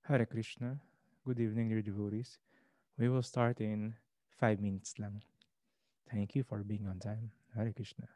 Hare Krishna. Good evening, dear devotees. We will start in 5 minutes lang. Thank you for being on time. Hare Krishna.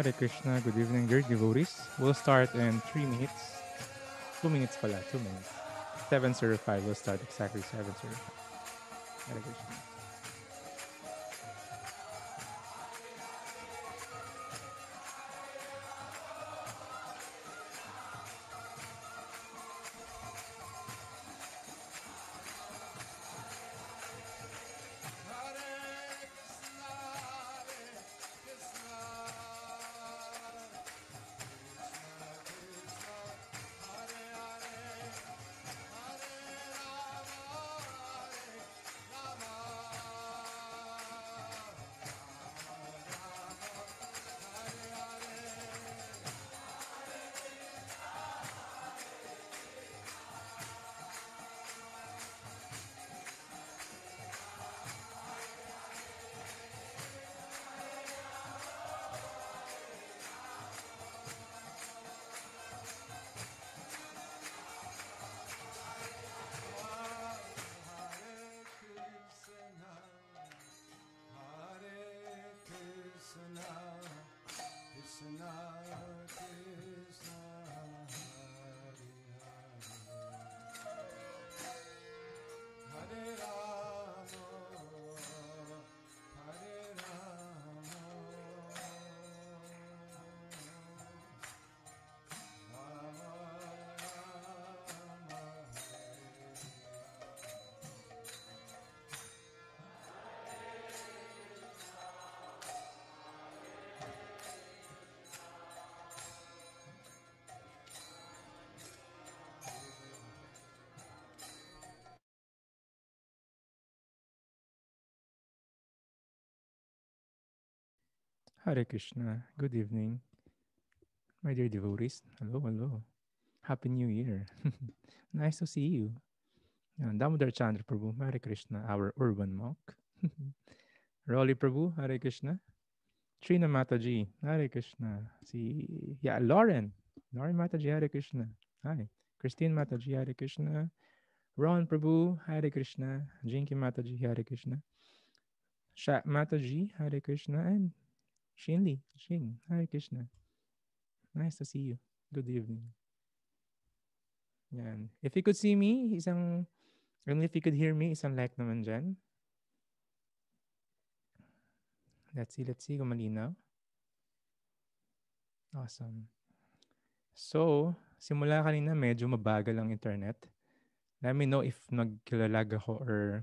Hare Krishna. Good evening, dear devotees. We'll start in 3 minutes. 2 minutes pala, 2 minutes. 7:05. We'll start exactly 7:05. Hare Krishna. Hare Krishna. Good evening, my dear devotees. Hello, hello. Happy New Year. Nice to see you. Damodar Chandra Prabhu, Hare Krishna, our urban monk. Rolly Prabhu, Hare Krishna. Trina Mataji, Hare Krishna. See, yeah, Lauren. Lauren Mataji, Hare Krishna. Hi. Christine Mataji, Hare Krishna. Ron Prabhu, Hare Krishna. Jinky Mataji, Hare Krishna. Shat Mataji, Hare Krishna. And Shin, Hare Krishna. Nice to see you. Good evening. Yan. If you could see me, and if you could hear me, isang like naman dyan. Let's see kung malinaw. Awesome. So, simula kanina medyo mabagal ang internet. Let me know if nagkilalag ako or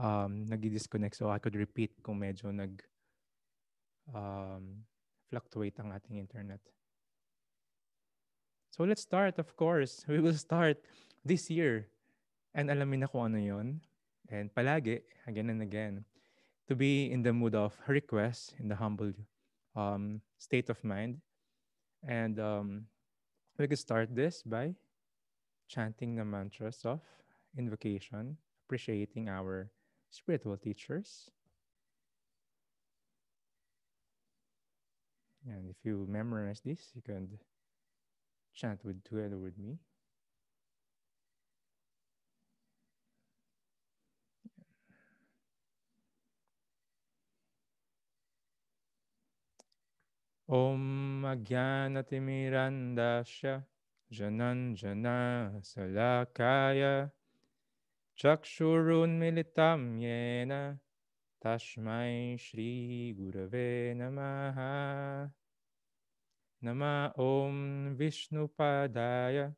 nag-disconnect so I could repeat kung medyo um, fluctuate ang ating internet. So let's start, of course. We will start this year. And alamin na kung ano yun. And palagi, again and again, to be in the mood of request, in the humble state of mind. And we could start this by chanting the mantras of invocation, appreciating our spiritual teachers. And if you memorize this, you can chant together with me. Om Agyanatimirandasya Jananjana Salakaya Chakshurun Militam Yena Tashmai Shri Gurave Namaha Nama Om Vishnu Padaya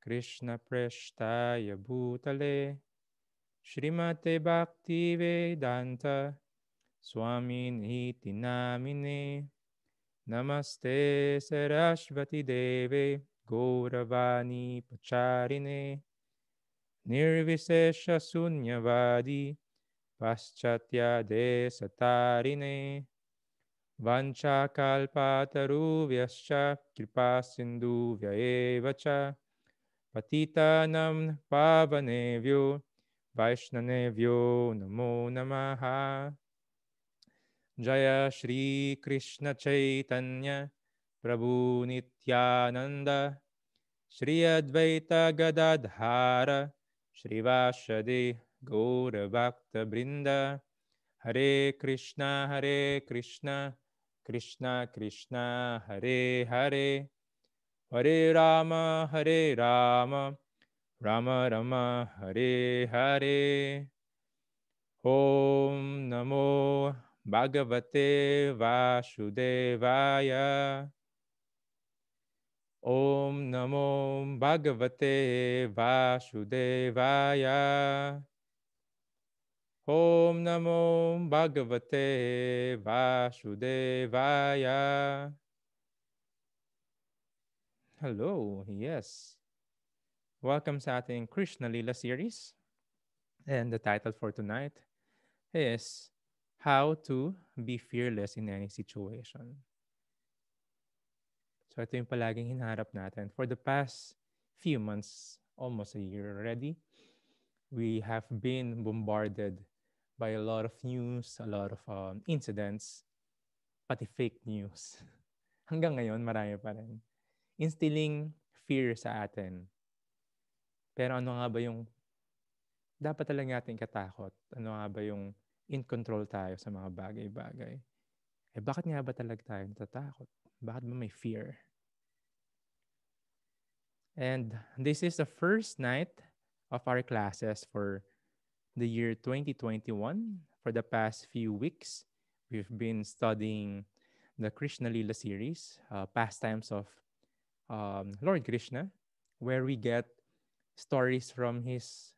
Krishna Preshtaya Bhutale Srimate Bhakti Vedanta Swami Niti Namine Namaste Sarasvati Deve Gauravani Pacharine Nirvisesha Sunyavadi Paschatya Desatarine Vanchakalpataruvyaschа Kripasindhuvya eva cha Patitanam Pavanevyo Vaishnavevyo Namo Namaha Jaya Shri Krishna Chaitanya Prabhu Nityananda Shri Advaita Gadadhara Shrivashade Gaura Bhakta Brinda Hare Krishna Krishna Krishna Hare Hare Hare Rama Rama Rama Hare Hare Om Namo Bhagavate Vasudevaya Om Namo Bhagavate Vasudevaya Om Namo Bhagavate Vasudevaya. Hello, yes. Welcome sa ating Krishna Lila series. And the title for tonight is How to Be Fearless in Any Situation. So ito yung palaging hinaharap natin. For the past few months, almost a year already, we have been bombarded by a lot of news, a lot of incidents, pati fake news. Hanggang ngayon, marami pa rin. Instilling fear sa atin. Pero ano nga ba yung dapat talaga natin katakot? Ano nga ba yung in control tayo sa mga bagay-bagay? Bakit nga ba talaga tayo natatakot? Bakit ba may fear? And this is the first night of our classes for the year 2021. For the past few weeks, we've been studying the Krishna Lila series, Pastimes of Lord Krishna, where we get stories from his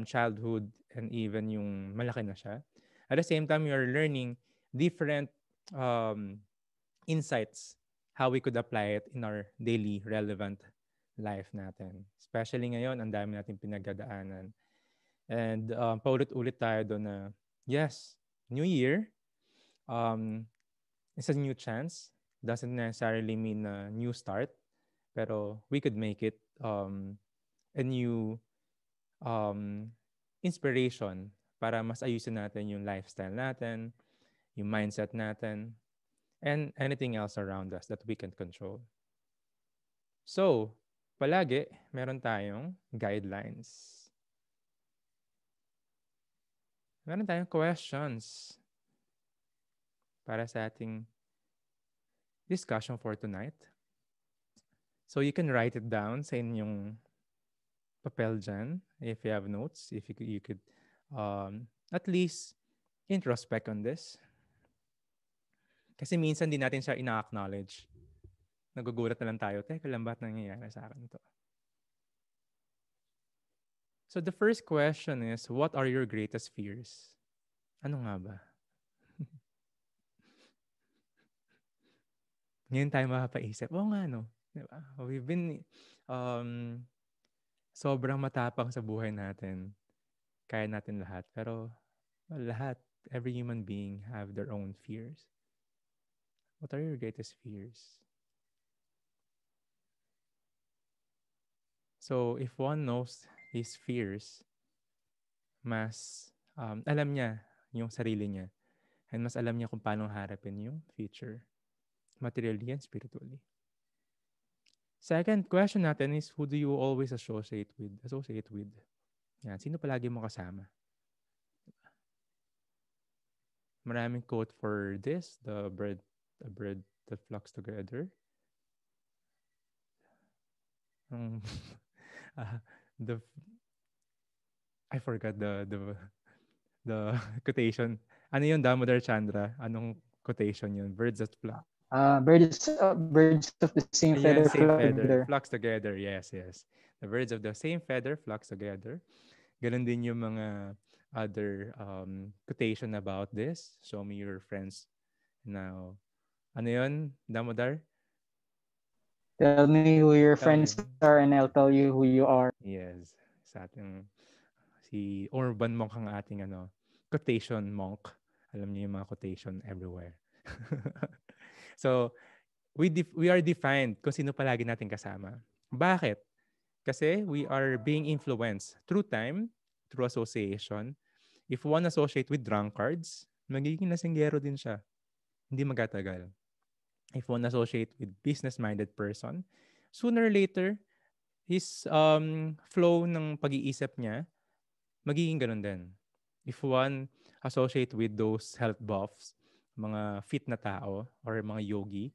childhood and even yung malaki na siya. At the same time, we are learning different um, insights, how we could apply it in our daily relevant life natin. Especially ngayon, ang dami natin pinagdadaanan. And paulit-ulit tayo doon na, yes, New Year, um, It's a new chance. Doesn't necessarily mean a new start, pero we could make it a new um, inspiration para mas ayusin natin yung lifestyle natin, yung mindset natin, and anything else around us that we can control. So, palagi meron tayong guidelines. Meron tayong questions para sa ating discussion for tonight. So, you can write it down sa inyong papel dyan if you have notes, if you could at least introspect on this. Kasi minsan din natin siya ina-acknowledge. Nagugulat na lang tayo, teka lang, ba't nangyayari sa akin to? So the first question is, what are your greatest fears? Ano nga ba? Ngayon tayo mapapaisip, oo nga no. Diba? We've been sobrang matapang sa buhay natin. Kaya natin lahat. Pero lahat, every human being have their own fears. What are your greatest fears? So if one knows his fears, mas alam niya yung sarili niya. And mas alam niya kung paano harapin yung future. Materially and spiritually. Second question natin is, who do you always associate with? Yan, sino palagi mo kasama? Maraming quote for this, the bird that flocks together. The I forgot the quotation. Ano yun, Damodar Chandra? Anong quotation yun? Birds that flock. Birds of the same feather Same flock feather together. flocks together. Yes. The birds of the same feather flocks together. Ganun din yung mga other quotation about this. Show me your friends now. Ano yun, Damodar? Tell me who your Tell me. friends are and I'll tell you who you are. Yes. Sa ating si Urban Monk ang ating quotation monk. Alam niyo yung mga quotation everywhere. So, we are defined kung sino palagi natin kasama. Bakit? Kasi we are being influenced through time, through association. If one associate with drunkards, magiging lasinggero din siya. Hindi magatagal. If one associate with business-minded person, sooner or later, his flow ng pag-iisip niya, magiging ganun din. If one associate with those health buffs, mga fit na tao, or mga yogi,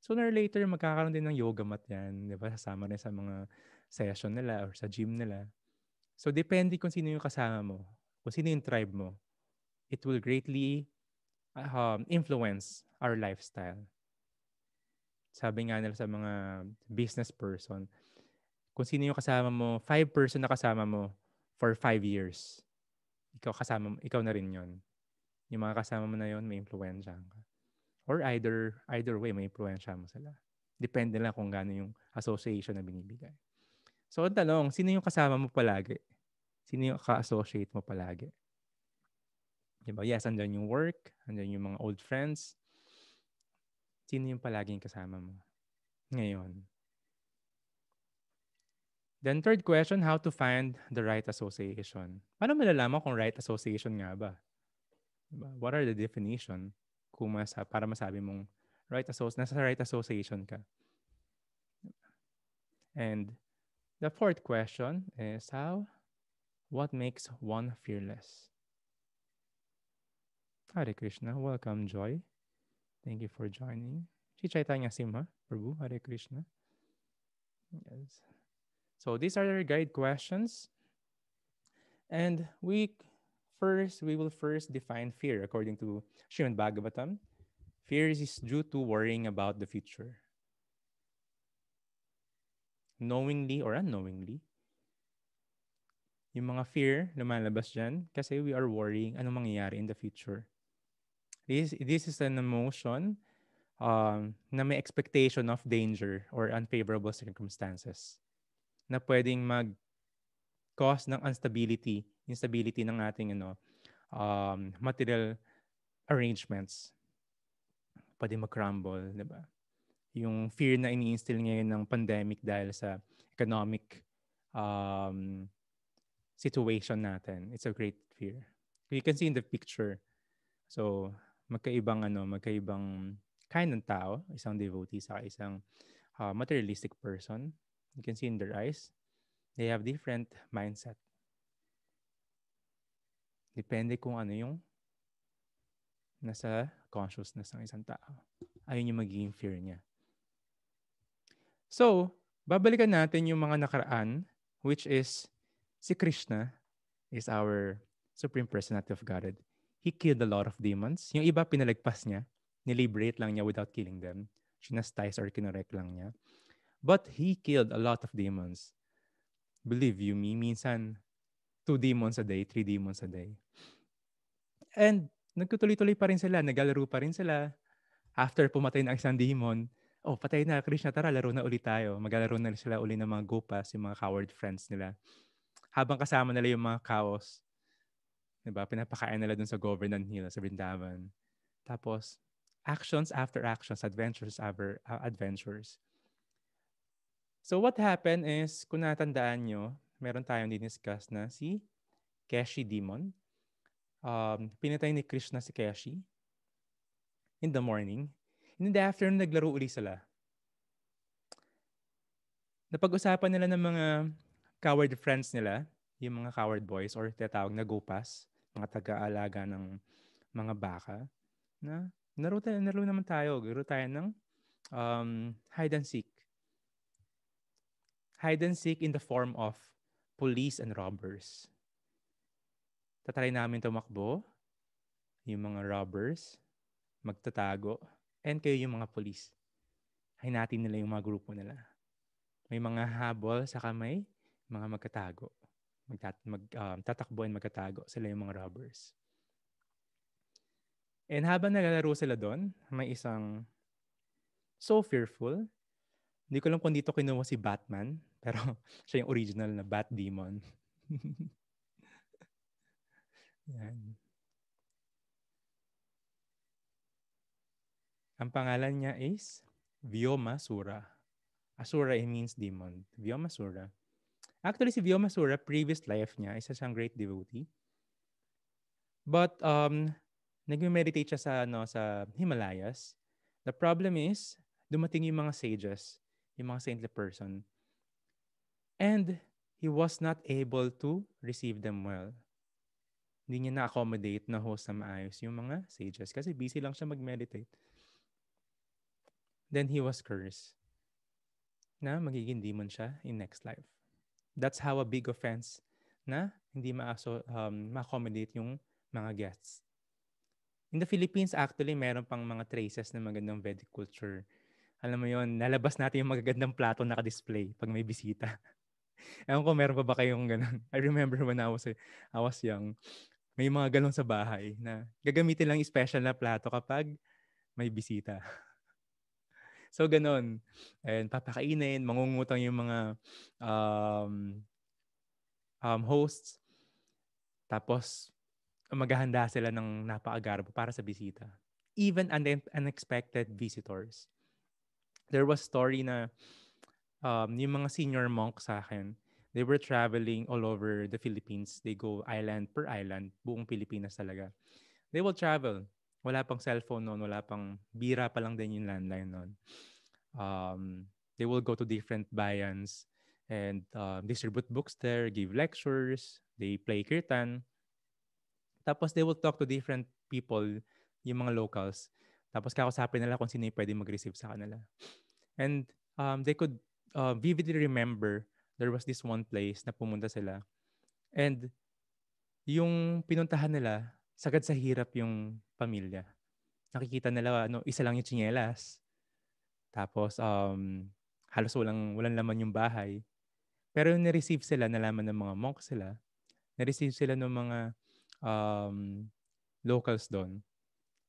sooner or later, magkakaroon din ng yoga mat yan. Di ba? Sasama rin sa mga session nila or sa gym nila. So, depende kung sino yung kasama mo, kung sino yung tribe mo. It will greatly influence our lifestyle. Sabi nga nila sa mga business person, kung sino yung kasama mo, 5 person na kasama mo for 5 years, ikaw na rin yon. Yung mga kasama mo na yon, may influensya ka. Or either way, may influensya mo sila. Depende lang kung gaano yung association na binibigay. So, ang tanong, sino yung kasama mo palagi? Sino yung ka-associate mo palagi? Diba? Yes, andyan yung work, andyan yung mga old friends. Sino yung palaging kasama mo ngayon? Then third question, how to find the right association? Paano malalaman kung right association nga ba? Diba? What are the definition para masabi mong nasa right association ka? And the fourth question is what makes one fearless? Hare Krishna. Welcome, Joy. Thank you for joining. Shri Chaitanya Simha, Prabhu. Hare Krishna. Yes. So these are our guide questions. And we will first define fear according to Srimad Bhagavatam. Fear is due to worrying about the future. Knowingly or unknowingly, yung mga fear lumalabas dyan kasi we are worrying anong mangyayari in the future. This is an emotion na may expectation of danger or unfavorable circumstances na pwedeng mag-cause ng instability ng ating material arrangements. pwede mag-crumble, di ba? Yung fear na ini-instill ngayon ng pandemic dahil sa economic situation natin. It's a great fear. You can see in the picture. So, magkaibang kind ng tao, isang devotee sa isang materialistic person. You can see in their eyes, they have different mindset. Depende kung ano yung nasa consciousness ng isang tao. Ayun yung magiging fear niya. So, babalikan natin yung mga nakaraan, which is si Krishna is our Supreme Personality of Godhead. He killed a lot of demons. Yung iba, pinalagpas niya. Niliberate lang niya without killing them. Chastise or kinorek lang niya. But he killed a lot of demons. Believe you me, minsan 2 demons a day, 3 demons a day. And nagtutuloy-tuloy pa rin sila, naglalaro pa rin sila. After pumatay ng isang demon, patay na, Krishna, tara, laro na ulit tayo. Maglalaro na sila uli ng mga gopas, yung mga coward friends nila. Habang kasama nila yung mga cows, diba, pinapakain nila dun sa Govardhan Hill, sa Vrindavan. Tapos, actions after actions, adventures after adventures. So what happened is, kung natandaan nyo, meron tayong diniscuss na si Keshi Demon. Pinatay ni Krishna si Keshi in the morning. In the afternoon, naglaro uli sila. Napag-usapan nila ng mga coward friends nila, yung mga coward boys or tinatawag na gopas, mga taga-alaga ng mga baka, na naro naman tayo. Laro tayo ng hide and seek. Hide and seek in the form of police and robbers. Tatry namin tumakbo, yung mga robbers, magtatago, and kayo yung mga police. Hinatin nila yung mga grupo nila. May mga habol sa kamay, mga magkatago. Tatakbo and magkatago. Sila yung mga robbers. And habang naglalaro sila doon, may isang so fearful. Hindi ko alam kung dito kinuha si Batman, pero siya yung original na Bat Demon. Yan. Ang pangalan niya is Vyomasura. Asura means demon. Vyomasura. Actually, si Vyomasura, previous life niya, isa siyang great devotee. But nag-meditate siya sa Himalayas. The problem is, dumating yung mga sages, yung mga saintly person. And he was not able to receive them well. Hindi niya na-accommodate na host na maayos yung mga sages kasi busy lang siya mag-meditate. Then he was cursed na magiging demon siya in next life. That's how a big offense na hindi ma-accommodate yung mga guests. In the Philippines, actually, meron pang mga traces ng magandang Vedic culture. Alam mo yon, nalabas natin yung magagandang plato naka-display pag may bisita. Ewan ko, meron pa ba kayong ganun? I remember when I was young, may mga ganun sa bahay na gagamitin lang special na plato kapag may bisita. So, ganun. And papakainin, mangungutang yung mga hosts. Tapos, maghahanda sila ng napakagarbo para sa bisita. Even unexpected visitors. There was story na yung mga senior monk sa akin, they were traveling all over the Philippines. They go island per island, buong Pilipinas talaga. They will travel. Wala pang cellphone noon, wala pang bira pa lang din yung landline noon. They will go to different bayans and distribute books there, give lectures, they play kirtan. Tapos they will talk to different people, yung mga locals. Tapos kakausapin nila kung sino yung pwede mag-receive sa kanila. And they could vividly remember there was this one place na pumunta sila. And yung pinuntahan nila, sagad sa hirap yung pamilya. Nakikita nila, isa lang yung tsinelas. Tapos halos walang laman yung bahay. Pero yung na-receive sila, nalaman ng mga monks sila, na-receive sila ng mga locals doon.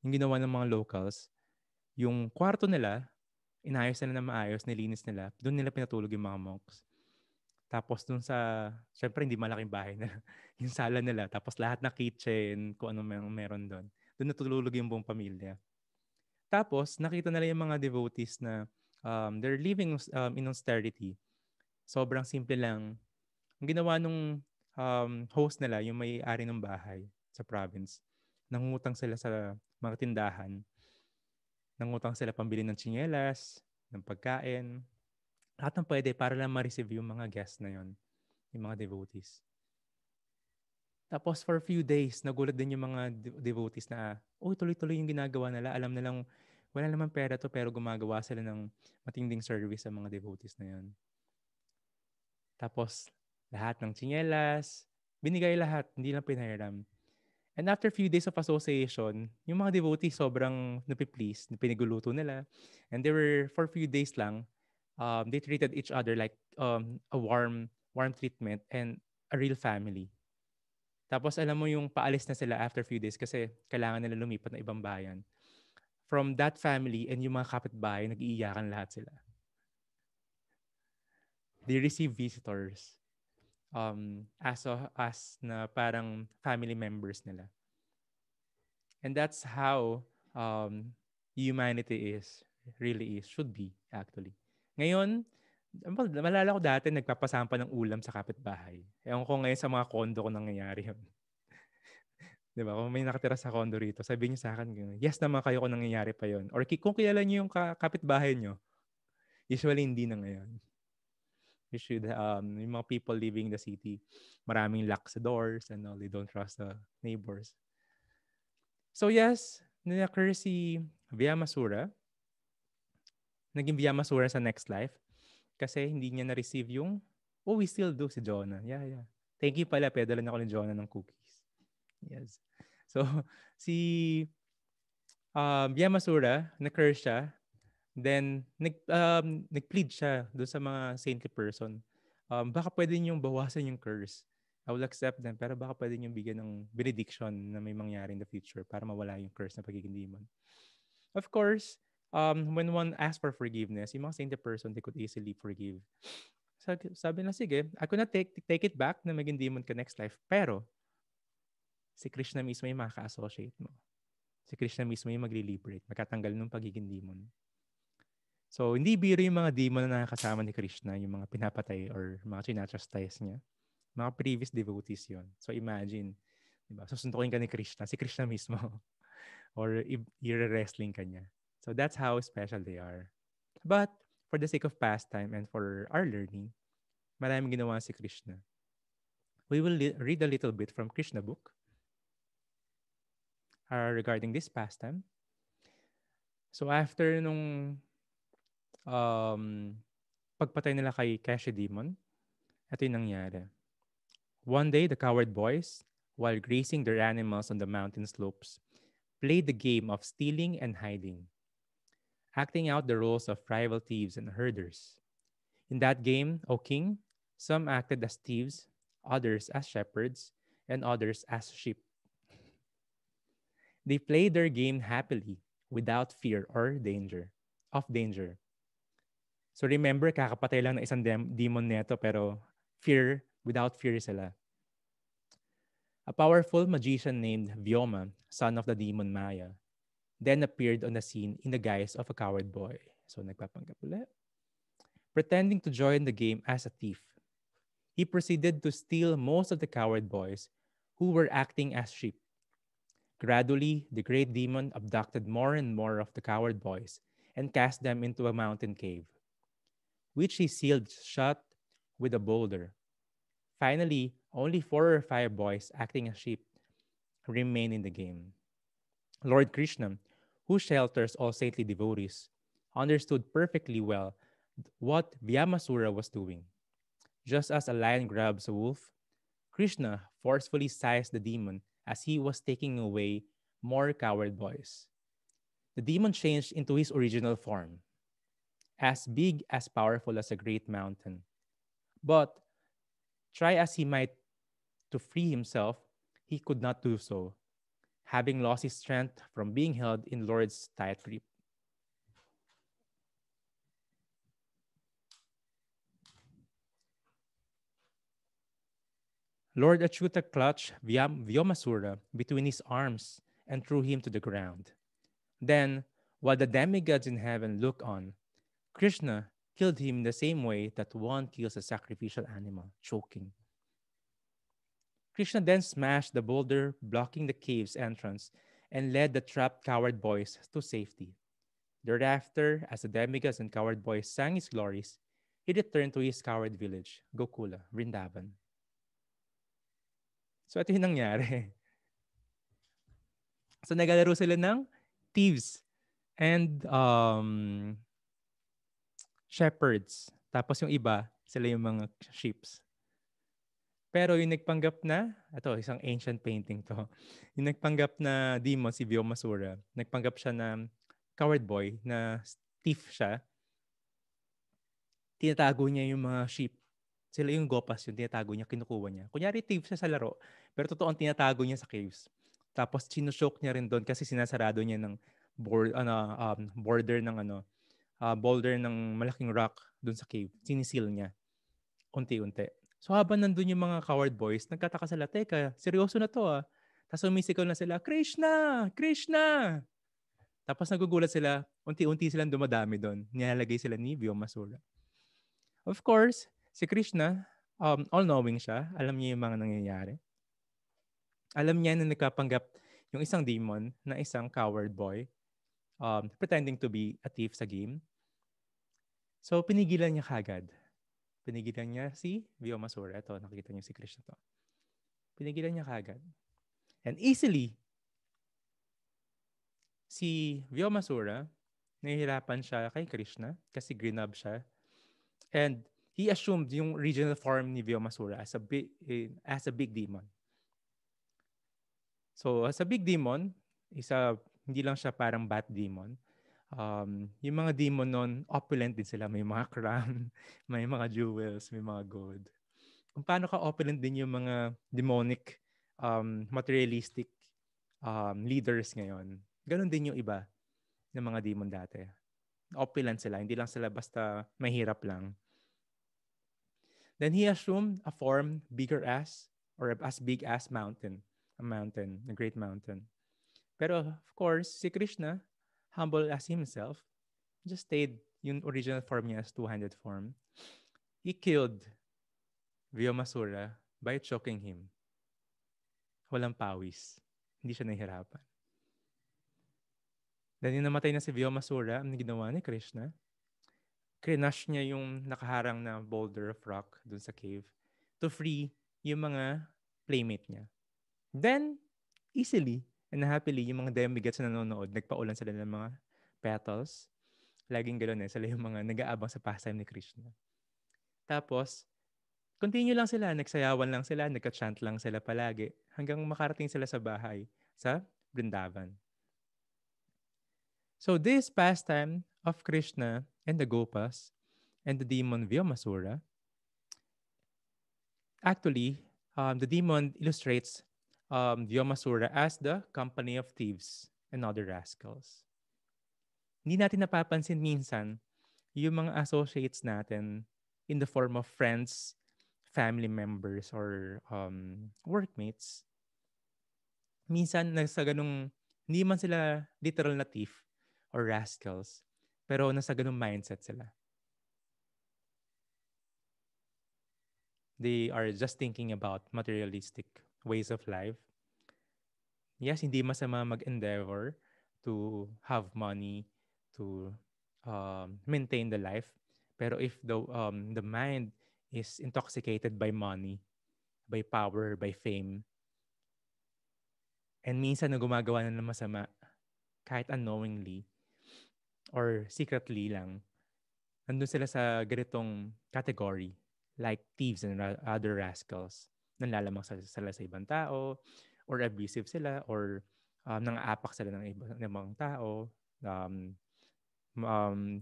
Yung ginawa ng mga locals, yung kwarto nila, inayos nila na maayos, nilinis nila, doon nila pinatulog yung mga monks. Tapos doon syempre hindi malaking bahay na, yung sala nila, tapos lahat na kitchen, kung ano meron doon. Doon natulog yung buong pamilya. Tapos, nakita nila yung mga devotees na they're living in austerity. Sobrang simple lang. Ang ginawa nung host nila, yung may-ari ng bahay sa province, nangungutang sila sa mga tindahan. Nangutang sila pambili ng tsinelas, ng pagkain, lahat ng pwede para lang ma-receive yung mga guests na yon, yung mga devotees. Tapos for a few days, nagulat din yung mga devotees na, tuloy-tuloy yung ginagawa nila. Alam nilang wala naman pera to pero gumagawa sila ng matinding service sa mga devotees na yon. Tapos lahat ng tsinelas, binigay lahat, hindi lang pinahiram. And after a few days of association, yung mga devotees sobrang napiplease, pinaguluto nila. And they were, for a few days lang, they treated each other like a warm treatment and a real family. Tapos alam mo yung paalis na sila after a few days kasi kailangan nila lumipat na ibang bayan. From that family and yung mga kapitbahay, nag-iiyakan lahat sila. They receive visitors as na parang family members nila. And that's how humanity should be actually. Ngayon, malala ko dati nagpapasampa ng ulam sa kapitbahay. Ewan ko ngayon sa mga condo ko nangyayari yun. Di ba? Kung may nakatira sa condo rito, sabihin niyo sa akin, yes naman kayo kung nangyayari pa yun. Or kung kilala niyo yung kapitbahay niyo, usually hindi na ngayon. You should, yung mga people living in the city, maraming lock sa doors and all, they don't trust the neighbors. So yes, na-occur si Vyamasura. Naging Vyamasura sa next life kasi hindi niya na-receive yung, we still do si Jonah. Yeah. Thank you pala, pedalan ako ni Jonah ng cookies. Yes. So, si Vyamasura, na-curse siya. Then, nag-plead siya doon sa mga saintly person. Baka pwede niyong bawasan yung curse. I will accept them, pero baka pwede niyong bigyan ng benediction na may mangyari in the future para mawala yung curse na pagiging demon. Of course, when one asks for forgiveness, yung mga saintly person, they could easily forgive. Sabi na, sige, I could not take it back na maging demon ka next life, pero si Krishna mismo yung makaka-associate mo. Si Krishna mismo yung magli-liberate, magkatanggal ng pagiging demon. So, hindi biro yung mga demon na nakakasama ni Krishna, yung mga pinapatay or mga chinachastize niya. Mga previous devotees yon. So, imagine, diba? Susuntukin ka ni Krishna, si Krishna mismo. Or i-wrestling ka niya. So, that's how special they are. But, for the sake of pastime and for our learning, maraming ginawa si Krishna. We will read a little bit from Krishna book regarding this pastime. So, after nung pagpatay nila kay Keshe Demon, ito yung nangyari. One day, the coward boys, while grazing their animals on the mountain slopes, played the game of stealing and hiding, acting out the roles of rival thieves and herders. In that game, O king, some acted as thieves, others as shepherds, and others as sheep. They played their game happily, without fear or danger. So remember, kakapatay lang ng isang demon neto pero without fear sila. A powerful magician named Vyoma, son of the demon Maya, then appeared on the scene in the guise of a coward boy. So nagpapanggap ulit. Pretending to join the game as a thief, he proceeded to steal most of the coward boys who were acting as sheep. Gradually, the great demon abducted more and more of the coward boys and cast them into a mountain cave, which he sealed shut with a boulder. Finally, only 4 or 5 boys acting as sheep remain in the game. Lord Krishna, who shelters all saintly devotees, understood perfectly well what Vyamasura was doing. Just as a lion grabs a wolf, Krishna forcefully seized the demon as he was taking away more coward boys. The demon changed into his original form, as big as powerful as a great mountain. But try as he might to free himself, he could not do so, having lost his strength from being held in Lord's tight grip. Lord Achyuta clutched Vyomasura between his arms and threw him to the ground. Then, While the demigods in heaven look on, Krishna killed him in the same way that one kills a sacrificial animal, choking. Krishna then smashed the boulder blocking the cave's entrance and led the trapped coward boys to safety. Thereafter, as the demigods and coward boys sang his glories, he returned to his coward village, Gokula, Vrindavan. So ito yung nangyari. So nagalaro sila ng thieves and shepherds. Tapos yung iba, sila yung mga sheeps. Pero yung nagpanggap na, ito, isang ancient painting to. Yung nagpanggap na demon, si Vyomasura, nagpanggap siya na coward boy, na thief siya. Tinatago niya yung mga sheep. Sila yung gopas, yung tinatago niya, kinukuha niya. Kunyari thief siya sa laro, pero totoong tinatago niya sa caves. Tapos sinushock niya rin doon kasi sinasarado niya ng border ng boulder ng malaking rock doon sa cave. Sinisil niya unti-unti. So habang nandun yung mga coward boys, nagkataka sila, teka, seryoso na to ah. Tapos umisigaw na sila, Krishna! Krishna! Tapos nagugulat sila, unti-unti silang dumadami doon. Nilalagay sila ni Vyomasura. Of course, si Krishna, all-knowing siya. Alam niya yung mga nangyayari. Alam niya na nagkapanggap yung isang demon na isang coward boy pretending to be a thief sa game. So, pinigilan niya kagad. Pinigilan niya si Vyomasura. Ito, nakikita niyo si Krishna to. Pinigilan niya kagad. And easily, si Vyomasura, nahihirapan siya kay Krishna kasi grinab siya. And he assumed yung original form ni Vyomasura as a big demon. So, as a big demon, hindi lang siya parang bat demon. Yung mga demon nun, opulent din sila. May mga crown, may mga jewels, may mga gold. Kung paano ka opulent din yung mga demonic, materialistic leaders ngayon. Ganon din yung iba ng mga demon dati. Opulent sila. Hindi lang sila basta mahirap lang. Then he assumed a form bigger as or as big as mountain. A great mountain. Pero of course, si Krishna, humble as himself, just stayed yung original form niya as two-handed form. He killed Vyomasura by choking him. Walang pawis. Hindi siya nahihirapan. Then yung namatay na si Vyomasura, ang ginawa ni Krishna, krinash niya yung nakaharang na boulder of rock dun sa cave to free yung mga playmate niya. Then, easily and happily, yung mga demigods na nanonood, nagpaulan sila ng mga petals. Laging gano'n eh. Sila yung mga nag-aabang sa pastime ni Krishna. Tapos, continue lang sila. Nagsayawan lang sila. Nagka-chant lang sila palagi. Hanggang makarating sila sa bahay sa Vrindavan. So, this pastime of Krishna and the Gopas and the demon Vyomasura, actually, the demon illustrates Vyomasura as the company of thieves and other rascals. Hindi natin napapansin minsan yung mga associates natin in the form of friends, family members, or workmates. Minsan, nasa ganung, hindi man sila literal na thief or rascals, pero nasa ganung mindset sila. They are just thinking about materialistic ways of life. Yes, hindi masama mag-endeavor to have money, to maintain the life. Pero if the mind is intoxicated by money, by power, by fame, and minsan na gumagawa na ng masama, kahit unknowingly or secretly lang, nandun sila sa ganitong category, like thieves and other rascals. Nanlalamang sila sa ibang tao, or abusive sila, or nang-aapak sila ng ibang tao,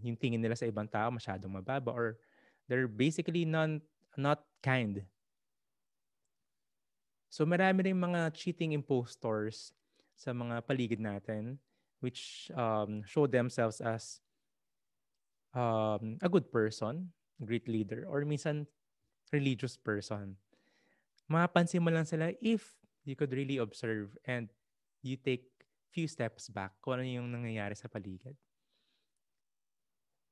yung tingin nila sa ibang tao masyadong mababa, or they're basically not kind. So marami rin mga cheating impostors sa mga paligid natin which show themselves as a good person, a great leader, or minsan religious person. Mapapansin mo lang sila if you could really observe and you take few steps back kung ano yung nangyayari sa paligid.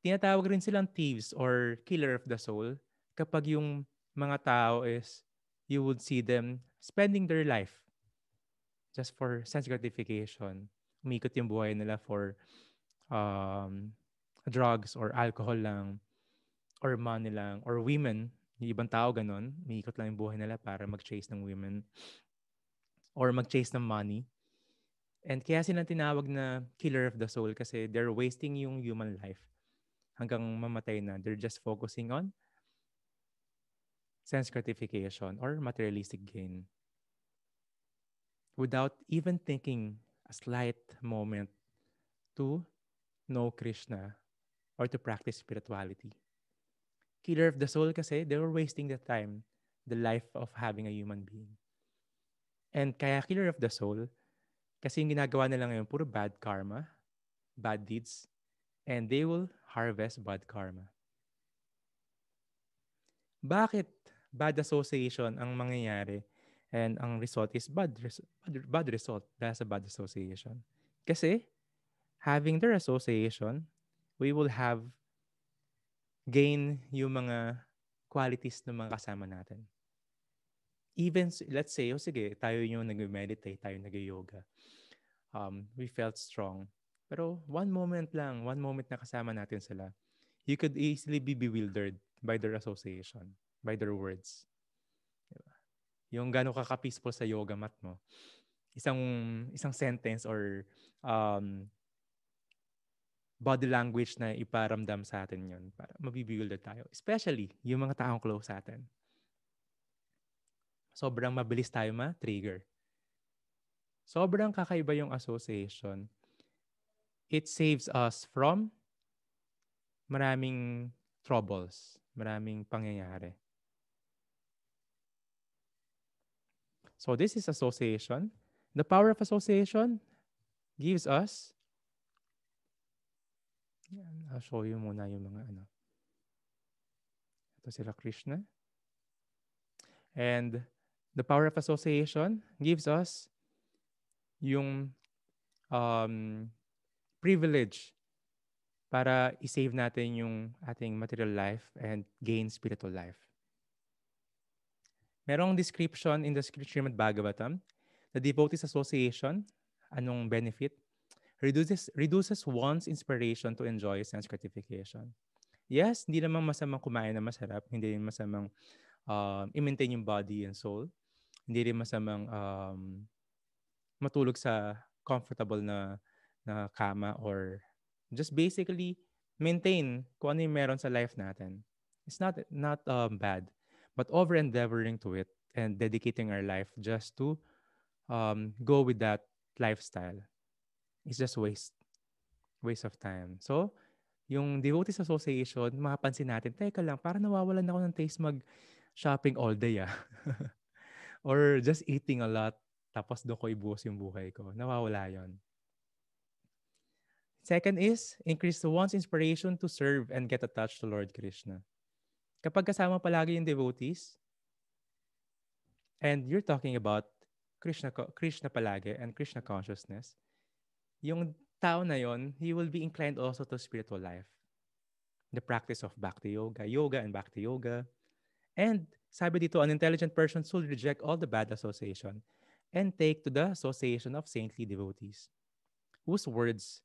Tinatawag rin silang thieves or killer of the soul kapag yung mga tao is you would see them spending their life just for sense gratification. Umikot yung buhay nila for um, drugs or alcohol lang or money lang or women. Yung ibang tao ganun, umiikot lang yung buhay nila para mag-chase ng women or mag-chase ng money. And kaya silang tinawag na killer of the soul kasi they're wasting yung human life hanggang mamatay na. They're just focusing on sense gratification or materialistic gain without even thinking a slight moment to know Krishna or to practice spirituality. Killer of the soul kasi they were wasting the time, the life of having a human being. And kaya killer of the soul, kasi yung ginagawa nila ngayon, puro bad karma, bad deeds, and they will harvest bad karma. Bakit bad association ang mangyayari and ang result is bad result dahil sa bad association? Kasi having their association, we will have gain yung mga qualities ng mga kasama natin. Even, let's say, sige, tayo yung nag-meditate, tayo nag-yoga. We felt strong. Pero one moment na kasama natin sila, you could easily be bewildered by their association, by their words. Diba? Yung gano'n ka-peaceful sa yoga mat mo, isang sentence or body language na iparamdam sa atin yun para mabibewildered tayo. Especially yung mga taong close sa atin. Sobrang mabilis tayo ma-trigger. Sobrang kakaiba yung association. It saves us from maraming troubles, maraming pangyayari. So this is association. The power of association gives us, I'll show you muna yung mga ano. Ito sila Krishna. And the power of association gives us yung privilege para i-save natin yung ating material life and gain spiritual life. Merong description in the Srimad Bhagavatam, the devotees association, anong benefit? Reduces one's inspiration to enjoy sense gratification. Yes, hindi naman masamang kumain na masarap, hindi rin masamang i-maintain yung body and soul, hindi rin masamang matulog sa comfortable na kama or just basically maintain kung ano yung meron sa life natin. It's not bad, but over-endeavoring to it and dedicating our life just to go with that lifestyle, it's just waste of time. So, yung Devotees Association, mapapansin natin, teka lang, parang nawawalan ako ng taste mag-shopping all day Or just eating a lot, tapos doon ko ibuhos yung buhay ko. Nawawala yon. Second is, increase one's inspiration to serve and get attached to Lord Krishna. Kapag kasama palagi yung devotees, and you're talking about Krishna palagi and Krishna consciousness, yung tao na yon, he will be inclined also to spiritual life. The practice of Bhakti Yoga and Bhakti Yoga. And sabi dito, an intelligent person should reject all the bad association and take to the association of saintly devotees, whose words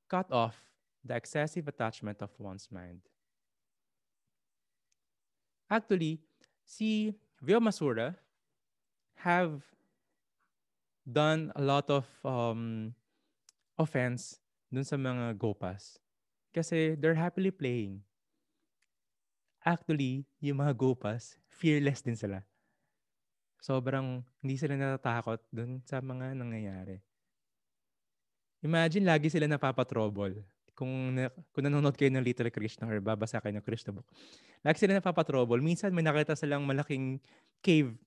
cut off the excessive attachment of one's mind. Actually, si Vyomasura have done a lot of offense dun sa mga gopas kasi they're happily playing. Actually, yung mga gopas, fearless din sila. Sobrang hindi sila natatakot dun sa mga nangyayari. Imagine, lagi sila napapatrouble. Kung nanonood kayo ng Little Krishna or babasa kayo ng Krishna book, lagi sila napapatrouble. Minsan may nakita silang malaking cave,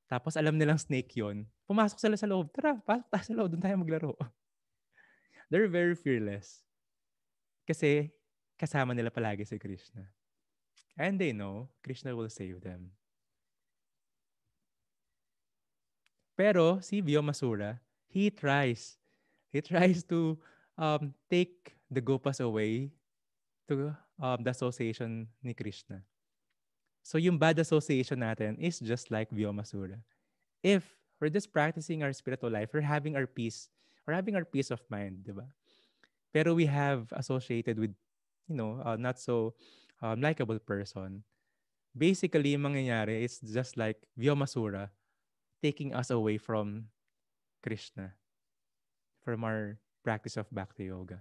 tapos alam nilang snake yon. Pumasok sila sa loob. Tara, pasok tayo sa loob. Doon tayo maglaro. They're very fearless. Kasi kasama nila palagi si Krishna. And they know Krishna will save them. Pero si Vyomasura, he tries He tries to take the gopas away to the association ni Krishna. So yung bad association natin is just like Vyomasura. If we're just practicing our spiritual life, we're having our peace of mind, di ba? Pero we have associated with, not so likable person. Basically, yung mangyayari, it's just like Vyomasura taking us away from Krishna, from our practice of Bhakti Yoga.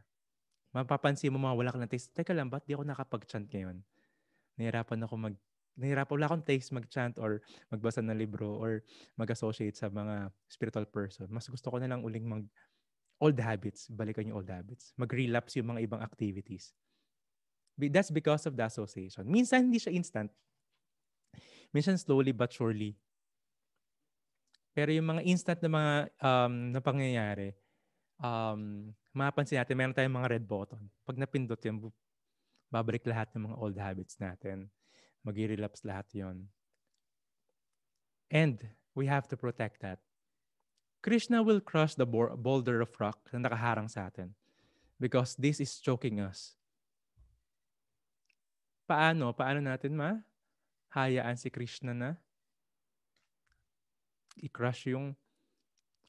Mapapansin mo mawala ka ng taste. Teka lang, ba't di ako nakapag-chant ngayon? Wala akong taste mag-chant or magbasa ng libro or mag-associate sa mga spiritual person. Mas gusto ko na lang uling old habits. Balikan yung old habits. Mag-relapse yung mga ibang activities. That's because of the association. Minsan hindi siya instant. Minsan slowly but surely. Pero yung mga instant na mga na pangyayari, mapapansin natin, meron tayong mga red button. Pag napindot yun, babalik lahat ng mga old habits natin. Mag-relapse lahat yon. And we have to protect that. Krishna will crush the boulder of rock na nakaharang sa atin because this is choking us. Paano natin hayaan si Krishna na i-crush yung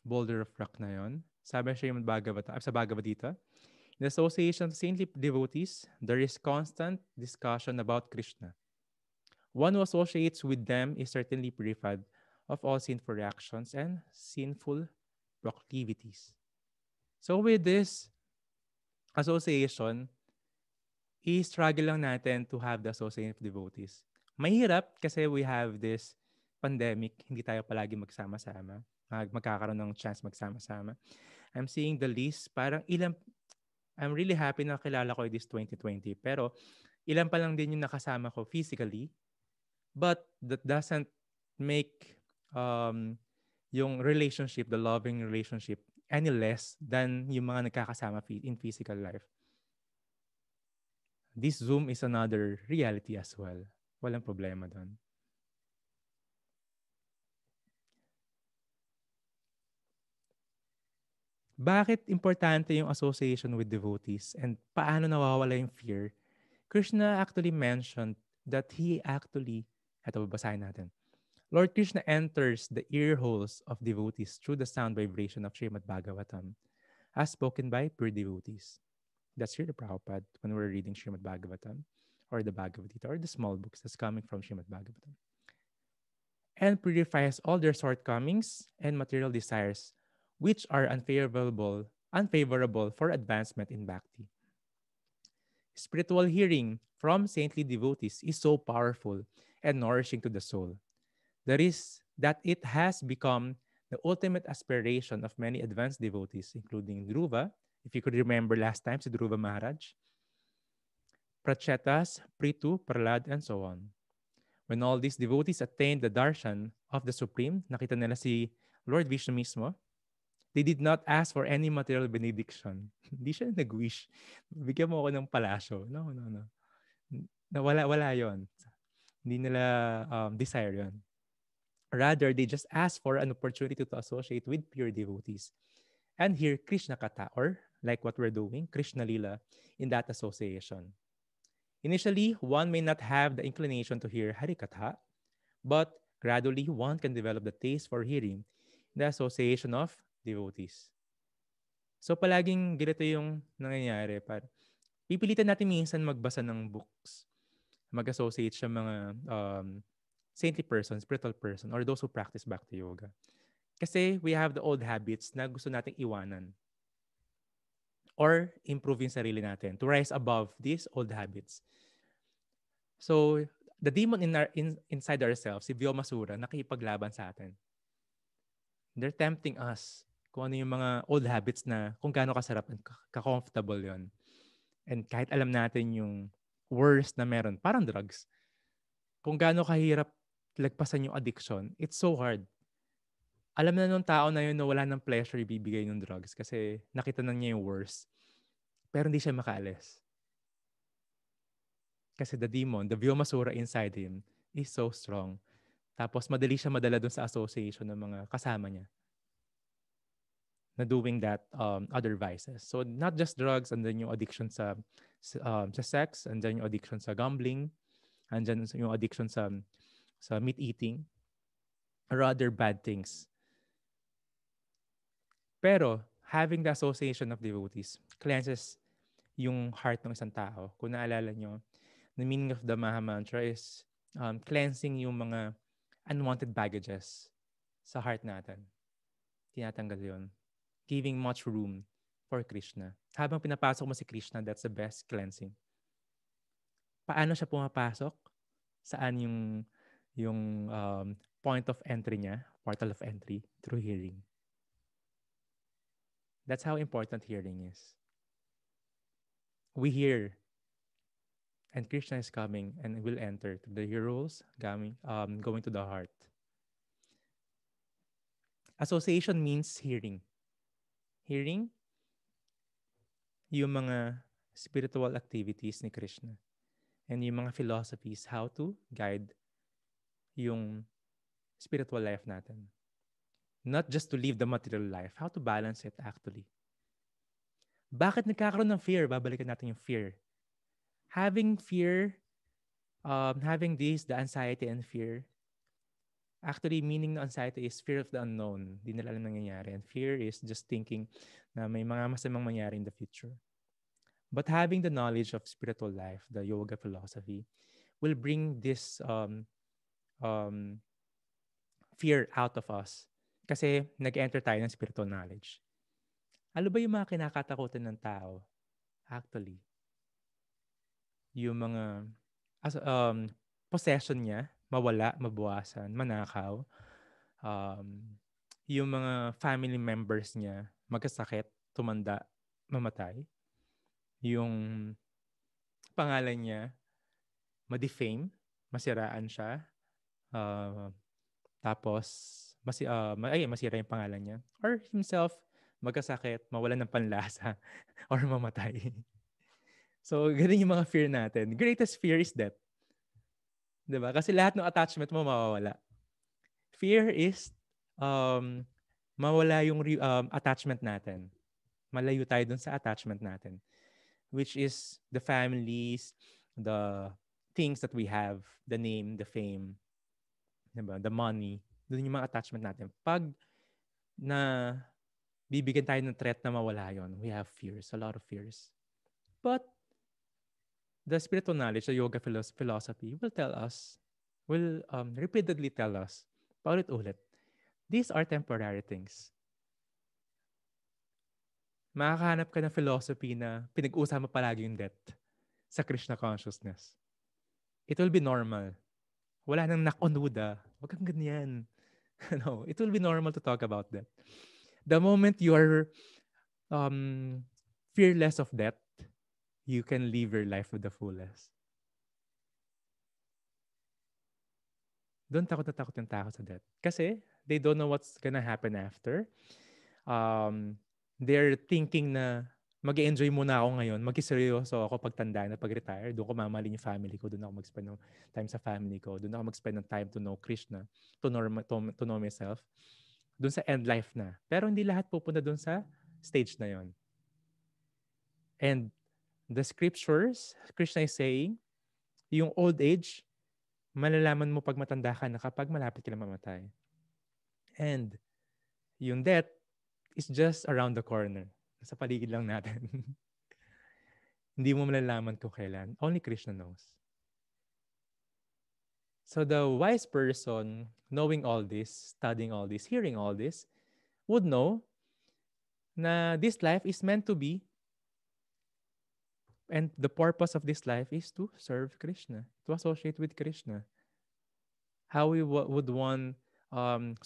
boulder of rock na yon? Sabi siya yung sa Bhagavad Gita, in the association of saintly devotees, there is constant discussion about Krishna. One who associates with them is certainly purified of all sinful reactions and sinful proclivities. So with this association, i-struggle lang natin to have the association of devotees. Mahirap kasi we have this pandemic, hindi tayo palagi magsama-sama. Magkakaroon ng chance magsama-sama. I'm seeing the list, I'm really happy na kilala ko this 2020. Pero ilan pa lang din yung nakasama ko physically. But that doesn't make yung relationship, the loving relationship, any less than yung mga nagkakasama in physical life. This Zoom is another reality as well. Walang problema doon. Bakit importante yung association with devotees and paano nawawala yung fear? Krishna actually mentioned that ito babasahin natin. Lord Krishna enters the ear holes of devotees through the sound vibration of Srimad Bhagavatam, as spoken by pure devotees. That's Srila Prabhupada when we're reading Srimad Bhagavatam, or the Bhagavad Gita, or the small books that's coming from Srimad Bhagavatam. And purifies all their shortcomings and material desires, which are unfavorable for advancement in bhakti. Spiritual hearing from saintly devotees is so powerful and nourishing to the soul. That it has become the ultimate aspiration of many advanced devotees, including Dhruva, if you could remember last time, si Dhruva Maharaj, Prachetas, Prithu, Prahlad, and so on. When all these devotees attained the darshan of the Supreme, nakita nila si Lord Vishnu mismo, they did not ask for any material benediction. Hindi siya nag-wish. Bigyan mo ako ng palasyo. No. Wala yon. Hindi nila desire yon. Rather, they just ask for an opportunity to associate with pure devotees and hear Krishna Katha, or like what we're doing, Krishna Lila, in that association. Initially, one may not have the inclination to hear Hari Katha, but gradually one can develop the taste for hearing the association of devotees. So palaging ganito yung nangyayari. Pipilitan natin minsan magbasa ng books, mag-associate siya mga saintly person, spiritual person, or those who practice Bhakti Yoga. Kasi we have the old habits na gusto nating iwanan or improve yung sarili natin to rise above these old habits. So, the demon inside ourselves, si Vyomasura, nakikipaglaban sa atin. They're tempting us kung ano yung mga old habits na kung gaano kasarap and ka-comfortable yon. And kahit alam natin yung worst na meron, parang drugs, kung gaano kahirap lagpasan yung addiction, it's so hard. Alam na nung tao na yun na wala ng pleasure ibibigay ng drugs kasi nakita na niya yung worst. Pero hindi siya makaalis. Kasi the demon, the Vyomasura inside him is so strong. Tapos madali siya madala dun sa association ng mga kasama niya. na doing that other vices. So not just drugs, and then yung addiction sa sex, and then yung addiction sa gambling, and then yung addiction sa meat eating, or other bad things. Pero having the association of devotees cleanses yung heart ng isang tao. Kung naalala nyo, the meaning of the Maha Mantra is cleansing yung mga unwanted baggages sa heart natin. Tinatanggal yun. Giving much room for Krishna. Habang pinapasok mo si Krishna, that's the best cleansing. Paano siya pumapasok? Saan yung point of entry niya, portal of entry? Through hearing. That's how important hearing is. We hear, and Krishna is coming and will enter to the heroes, going to the heart. Association means hearing. Hearing yung mga spiritual activities ni Krishna and yung mga philosophies how to guide yung spiritual life natin. Not just to live the material life, how to balance it actually. Bakit nagkakaroon ng fear? Babalikan natin yung fear. Having fear, having the anxiety and fear, actually meaning ng anxiety is fear of the unknown. Di nila alam nangyayari. And fear is just thinking na may mga masamang mangyari in the future. But having the knowledge of spiritual life, the yoga philosophy, will bring this fear out of us. Kasi nag-enter tayo ng spiritual knowledge. Ano ba yung mga kinakatakutan ng tao? Actually, yung mga possession niya, mawala, mabawasan, manakaw. Yung mga family members niya, magkasakit, tumanda, mamatay. Yung pangalan niya, ma-defame, masiraan siya. Tapos, masira yung pangalan niya. Or himself, magkasakit, mawalan ng panlasa, or mamatay. So, ganun yung mga fear natin. Greatest fear is death. Diba? Kasi lahat ng attachment mo mawawala. Fear is mawala yung attachment natin. Malayo tayo dun sa attachment natin. Which is the families, the things that we have, the name, the fame, diba? The money. Dun yung mga attachment natin. Pag na bibigyan tayo ng threat na mawala yon, we have fears, a lot of fears. But the spiritual knowledge, the yoga philosophy will repeatedly tell us, paulit-ulit, these are temporary things. Makakahanap ka ng philosophy na pinag-uusama palagi yung death sa Krishna consciousness. It will be normal. Wala nang nakunuda. Wag kang ganyan. No, it will be normal to talk about that. The moment you are fearless of death, you can live your life with the fullest. Doon takot na takot yung tao sa death. Kasi they don't know what's gonna happen after. They're thinking na mag-enjoy muna ako ngayon, mag-seryoso ako pagtanda na pag-retire, doon ko mamahalin yung family ko, doon ako mag-spend ng time sa family ko, doon ako mag-spend ng time to know Krishna, to know myself, doon sa end life na. Pero hindi lahat pupunta doon sa stage na yon. And the scriptures, Krishna is saying, yung old age, malalaman mo pag matanda ka na kapag malapit ka na mamatay. And yung death is just around the corner. Sa paligid lang natin. Hindi mo malalaman kung kailan. Only Krishna knows. So the wise person, knowing all this, studying all this, hearing all this, would know na this life is meant to be, and the purpose of this life is to serve Krishna, to associate with Krishna. How would one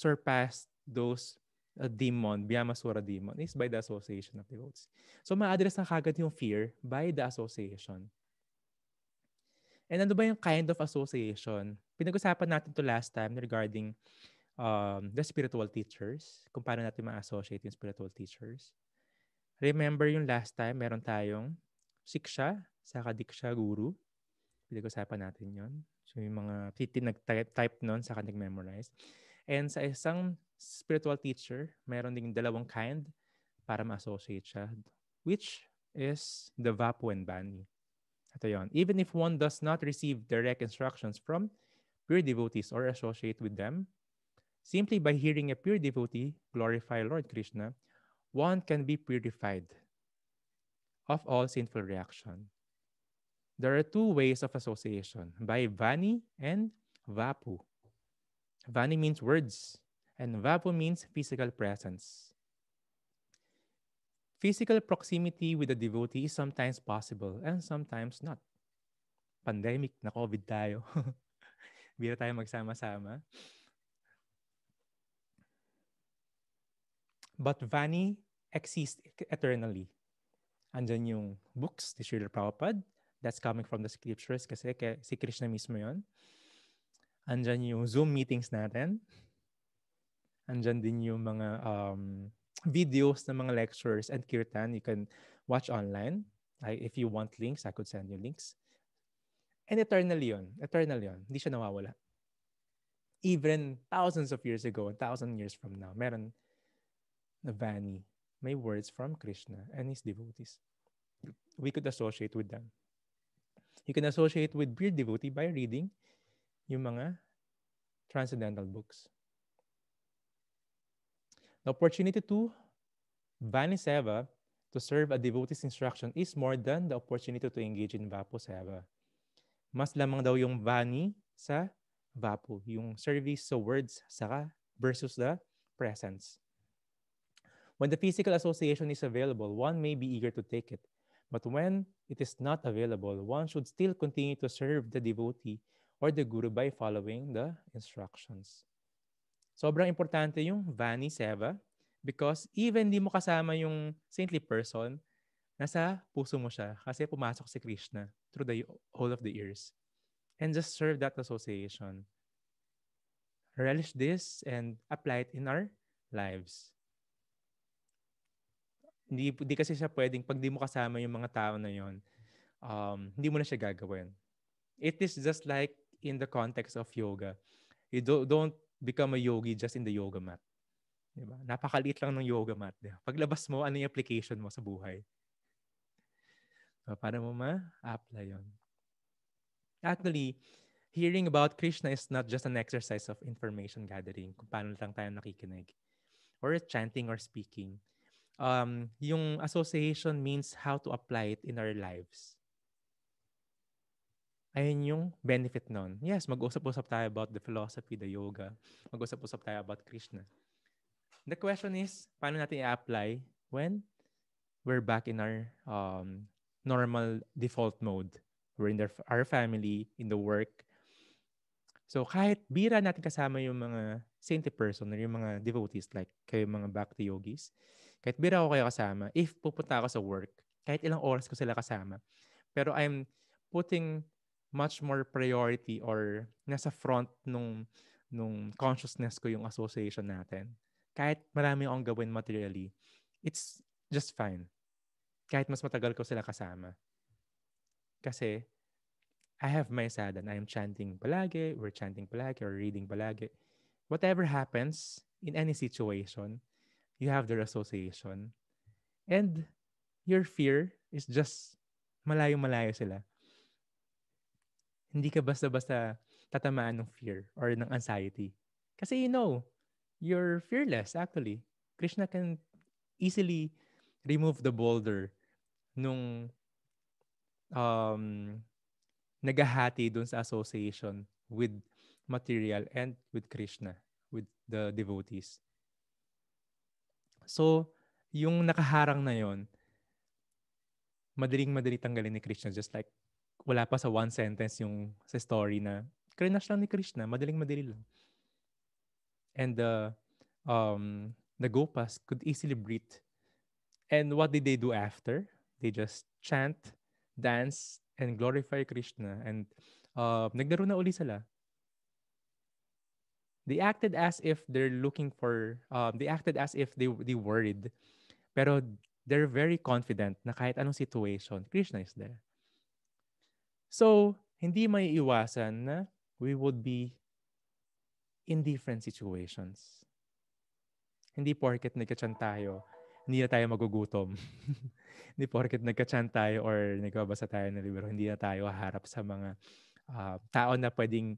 surpass those Vyamasura demon is by the association of devotees. So ma-address na kagad yung fear by the association. And ano ba yung kind of association? Pinag-usapan natin to last time regarding the spiritual teachers, kung paano natin ma-associate yung spiritual teachers. Remember yung last time, meron tayong Siksha, saka Diksha Guru. Pinag-usapan natin yon. So yung mga nag-type nun, saka nag-memorize. And sa isang spiritual teacher, meron ding dalawang kind. para ma-associate siya, which is the Vapu and Bani. Ito yun. Even if one does not receive direct instructions from pure devotees or associate with them, simply by hearing a pure devotee glorify Lord Krishna, one can be purified of all sinful reaction. There are two ways of association, by Vani and Vapu. Vani means words, and Vapu means physical presence. Physical proximity with a devotee is sometimes possible and sometimes not. Pandemic, na COVID tayo. Bira tayo magsama-sama. But Vani exists eternally. Andyan yung books ni Srila Prabhupada. That's coming from the scriptures kasi si Krishna mismo yon. Andyan yung Zoom meetings natin. Andyan din yung mga videos ng mga lectures and kirtan you can watch online. If you want links, I could send you links. And eternally yun. Eternal yun. Hindi siya nawawala. Even thousands of years ago, 1,000 years from now, meron na Vani. May words from Krishna and his devotees. We could associate with them. You can associate with pure devotee by reading yung mga transcendental books. The opportunity to Vani Seva, to serve a devotee's instruction, is more than the opportunity to engage in Vapu Seva. Mas lamang daw yung Vani sa Vapu, yung service sa words saka versus the presence. When the physical association is available, one may be eager to take it. But when it is not available, one should still continue to serve the devotee or the guru by following the instructions. Sobrang importante yung Vani Seva because even di mo kasama yung saintly person, nasa puso mo siya kasi pumasok si Krishna through the all of the years. And just serve that association. Relish this and apply it in our lives. Hindi kasi siya pwedeng pag di mo kasama yung mga tao na yon, hindi mo na siya gagawin. It is just like in the context of yoga. You don't become a yogi just in the yoga mat. Diba? Napakaliit lang ng yoga mat. Diba? Paglabas mo, ano yung application mo sa buhay? Para mo ma-apply yun. Actually, hearing about Krishna is not just an exercise of information gathering, kung paano lang tayo nakikinig, or chanting or speaking. Yung association means how to apply it in our lives. Ayun yung benefit nun. Yes, mag-usap-usap tayo about the philosophy, the yoga. Mag-usap-usap tayo about Krishna. The question is, paano natin i-apply when we're back in our normal default mode? We're in our family, in the work. So kahit bira natin kasama yung mga saintly person or yung mga devotees like kayo mga bhakti yogis, kahit bira ko kayo kasama, if pupunta ako sa work, kahit ilang oras ko sila kasama, pero I'm putting much more priority or nasa front nung consciousness ko yung association natin. Kahit marami akong gawin materially, it's just fine. Kahit mas matagal ko sila kasama. Kasi I have my sadhana. I'm chanting palagi, we're chanting palagi, or reading palagi. Whatever happens in any situation, you have their association. And your fear is just malayo-malayo sila. Hindi ka basta-basta tatamaan ng fear or ng anxiety. Kasi you're fearless actually. Krishna can easily remove the boulder nung naghahati dun sa association with material and with Krishna, with the devotees. So, yung nakaharang na yon, madaling-madali tanggalin ni Krishna, just like wala pa sa one sentence yung sa story na krinash lang ni Krishna, madaling-madali lang. And the Gopas could easily breathe. And what did they do after? They just chant, dance, and glorify Krishna. And naglaro na uli sila. They acted as if they're looking for, they acted as if they worried. Pero they're very confident na kahit anong situation, Krishna is there. So, hindi may iwasan na we would be in different situations. Hindi porket nagka-chant tayo, hindi na tayo magugutom. Hindi porket nagka-chant tayo or nagbabasa tayo ng libro, hindi na tayo haharap sa mga tao na pwedeng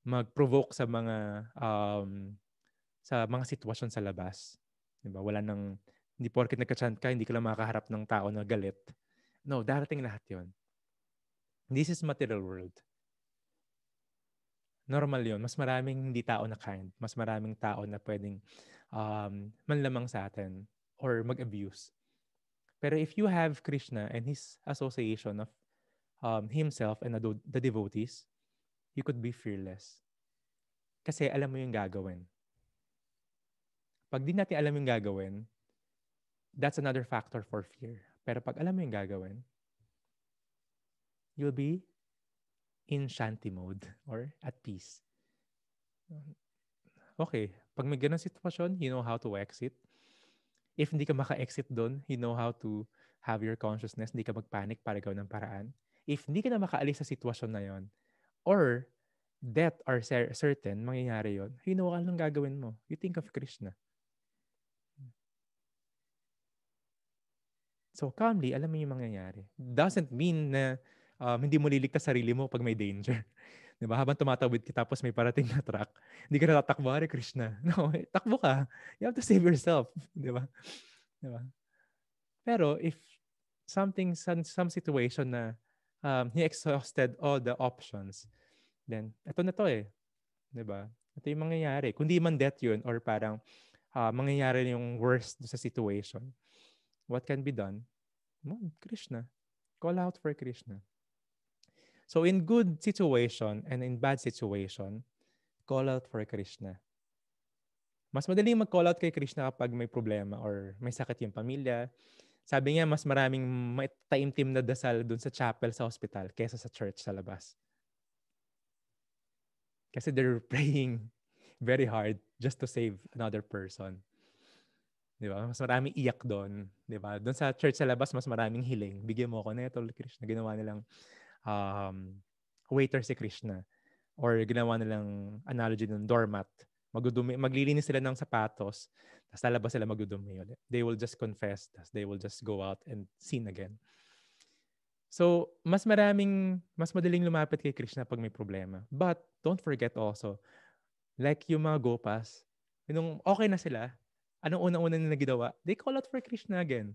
mag-provoke sa mga sitwasyon sa labas. Diba? Hindi porket nagka-chant ka, hindi ka lang makakaharap ng tao na galit. No, darating lahat yon. This is material world. Normal yon. Mas maraming hindi tao na kind. Mas maraming tao na pwedeng manlamang sa atin or mag-abuse. Pero if you have Krishna and his association of himself and the devotees, you could be fearless. Kasi alam mo yung gagawin. Pag di natin alam yung gagawin, that's another factor for fear. Pero pag alam mo yung gagawin, you'll be in shanti mode or at peace. Okay, pag may ganang sitwasyon, you know how to exit. If hindi ka maka-exit doon, you know how to have your consciousness, hindi ka magpanic para gawin ng paraan. If hindi ka na makaalis sa sitwasyon na yon, or death are certain, mangyayari yon, you know anong gagawin mo. You think of Krishna. So calmly, alam mo yung mangyayari. Doesn't mean na hindi mo liligtas sarili mo pag may danger. Diba? Habang tumatawid ka tapos may parating na truck, hindi ka natatakbo, Hare Krishna. No, takbo ka. You have to save yourself. Diba? Diba? Pero if some situation na he exhausted all the options, then ito na to eh. Diba? Ito yung mangyayari. Kung di man death yun or parang mangyayari yung worst sa situation, what can be done? Krishna. Call out for Krishna. So in good situation and in bad situation, call out for Krishna. Mas madaling mag-call out kay Krishna kapag may problema or may sakit yung pamilya. Sabi niya, mas maraming taimtim na dasal dun sa chapel sa hospital kaysa sa church sa labas. Kasi they're praying very hard just to save another person. Di ba? Mas maraming iyak doon. Di ba? Doon sa church sa labas, mas maraming hiling. Bigyan mo ako na ito, Krishna. Ginawa nilang waiter si Krishna. Or ginawa nilang analogy ng doormat. Maglilinis sila ng sapatos, tapos lalabas sila magdudumi ulit. They will just confess, tapos they will just go out and sin again. So, mas madaling lumapit kay Krishna pag may problema. But, don't forget also, like yung mga gopas, nung okay na sila, anong unang-una nila ginawa? They call out for Krishna again.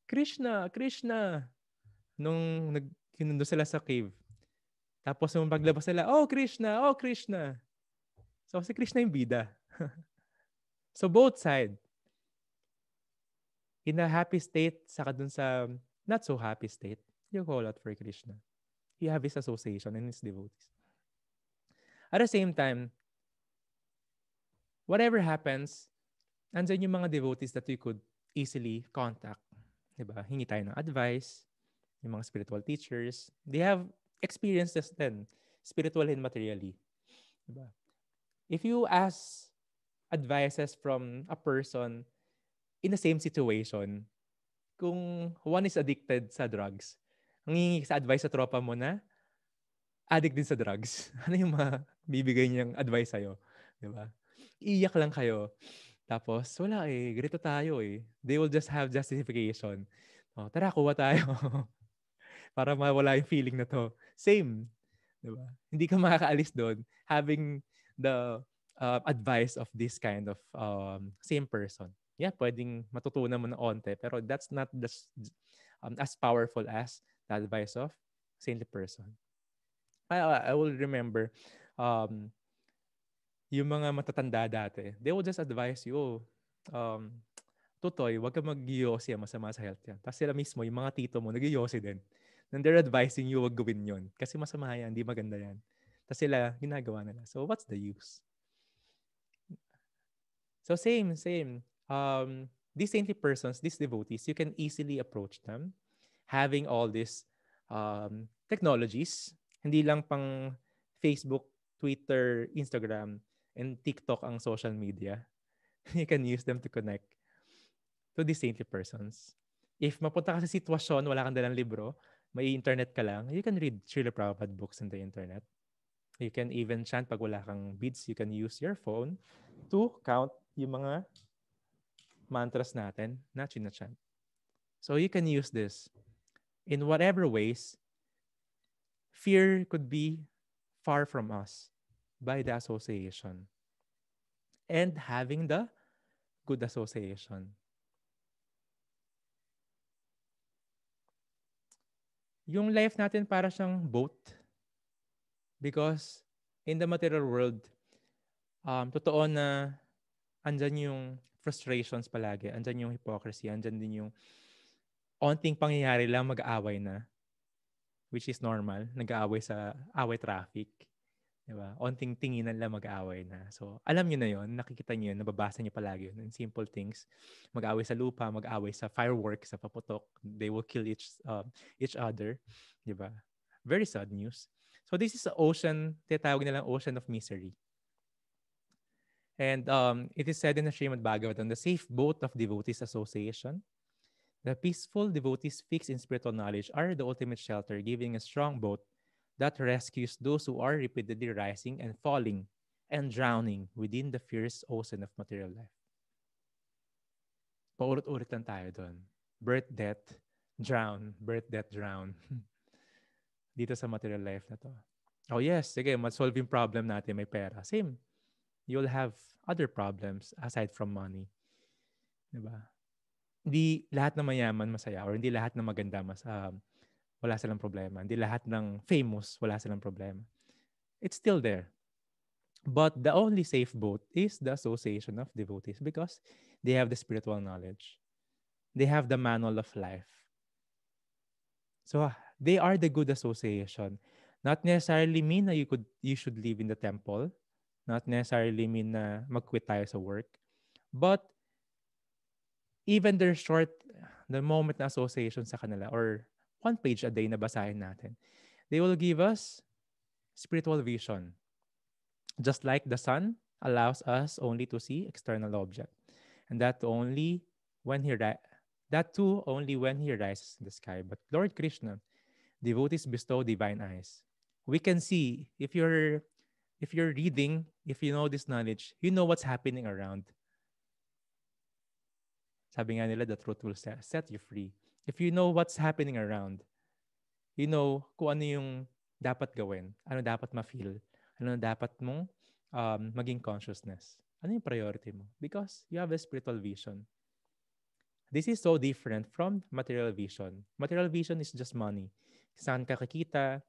Krishna, Krishna. Nung kinundo sila sa cave. Tapos nung paglabas nila, oh Krishna, oh Krishna. So si Krishna yung bida. So both side. In a happy state, saka dun sa not so happy state, you call out for Krishna. You have his association and his devotees. At the same time, whatever happens, andyan yung mga devotees that you could easily contact. Diba? Hingi tayo ng advice, yung mga spiritual teachers. They have experiences then, spiritual and materially. Diba? If you ask advices from a person in the same situation, kung one is addicted sa drugs, ang hihingi sa advice sa tropa mo na addict din sa drugs, ano yung bibigay niyang advice sa'yo? Diba? Iiyak lang kayo. Tapos, wala eh, ganito tayo eh. They will just have justification. Oh, tara, kuha tayo. Para mawala yung feeling na to. Same. Diba? Hindi ka makakaalis doon having the advice of this kind of same person. Yeah, pwedeng matutunan mo na onte, pero that's not as powerful as the advice of saintly person. I will remember yung mga matatanda dati, they will just advise you, Tutoy, wag ka mag-yosi, masama sa health yan. Tapos sila mismo, yung mga tito mo, nag-yosi din. And they're advising you, wag gawin yun. Kasi masama yan, hindi maganda yan. Tapos sila, ginagawa nila. So, what's the use? So, same. These saintly persons, these devotees, you can easily approach them having all these technologies. Hindi lang pang Facebook, Twitter, Instagram, and TikTok ang social media. You can use them to connect to these saintly persons. If mapunta ka sa sitwasyon, wala kang dalang libro, may internet ka lang, you can read Srila Prabhupada books on the internet. You can even chant pag wala kang beads. You can use your phone to count yung mga mantras natin na chinachant. So you can use this. In whatever ways, fear could be far from us by the association and having the good association. Yung life natin para siyang boat because in the material world, totoo na andyan yung frustrations palagi, andyan yung hypocrisy, andyan din yung onting pangyayari lang mag-aaway na, which is normal, nag-aaway sa away traffic. Diba? Onting tinginan lang mag-aaway na. So, alam nyo na yon, nakikita nyo yun, nababasa nyo palagi yun. In simple things, mag-aaway sa lupa, mag-aaway sa fireworks, sa paputok. They will kill each other. Diba? Very sad news. So, this is the ocean, tinatawag nilang ocean of misery. And it is said in the Srimad Bhagavatam, the safe boat of devotees association, the peaceful devotees fixed in spiritual knowledge are the ultimate shelter, giving a strong boat that rescues those who are repeatedly rising and falling and drowning within the fierce ocean of material life. Paulit-ulit lang tayo doon. Birth, death, drown. Birth, death, drown. Dito sa material life na to. Oh yes, sige, solve yung problem natin, may pera. Same. You'll have other problems aside from money. Diba? Hindi lahat ng mayaman masaya or hindi lahat ng maganda wala silang problema. Hindi lahat ng famous, wala silang problema. It's still there. But the only safe boat is the association of devotees because they have the spiritual knowledge. They have the manual of life. So they are the good association. Not necessarily mean na you should live in the temple. Not necessarily mean na mag-quit tayo sa work. But even their short, the moment na association sa kanila or 1 page a day na basahin natin, they will give us spiritual vision. Just like the sun allows us only to see external object. And that too only when he rises in the sky. But Lord Krishna, devotees bestow divine eyes. We can see if you're reading, if you know this knowledge, you know what's happening around. Sabi nga nila, the truth will set you free. If you know what's happening around, you know kung ano yung dapat gawin, ano dapat ma-feel, ano dapat mong maging consciousness. Ano yung priority mo? Because you have a spiritual vision. This is so different from material vision. Material vision is just money. Saan ka kikita,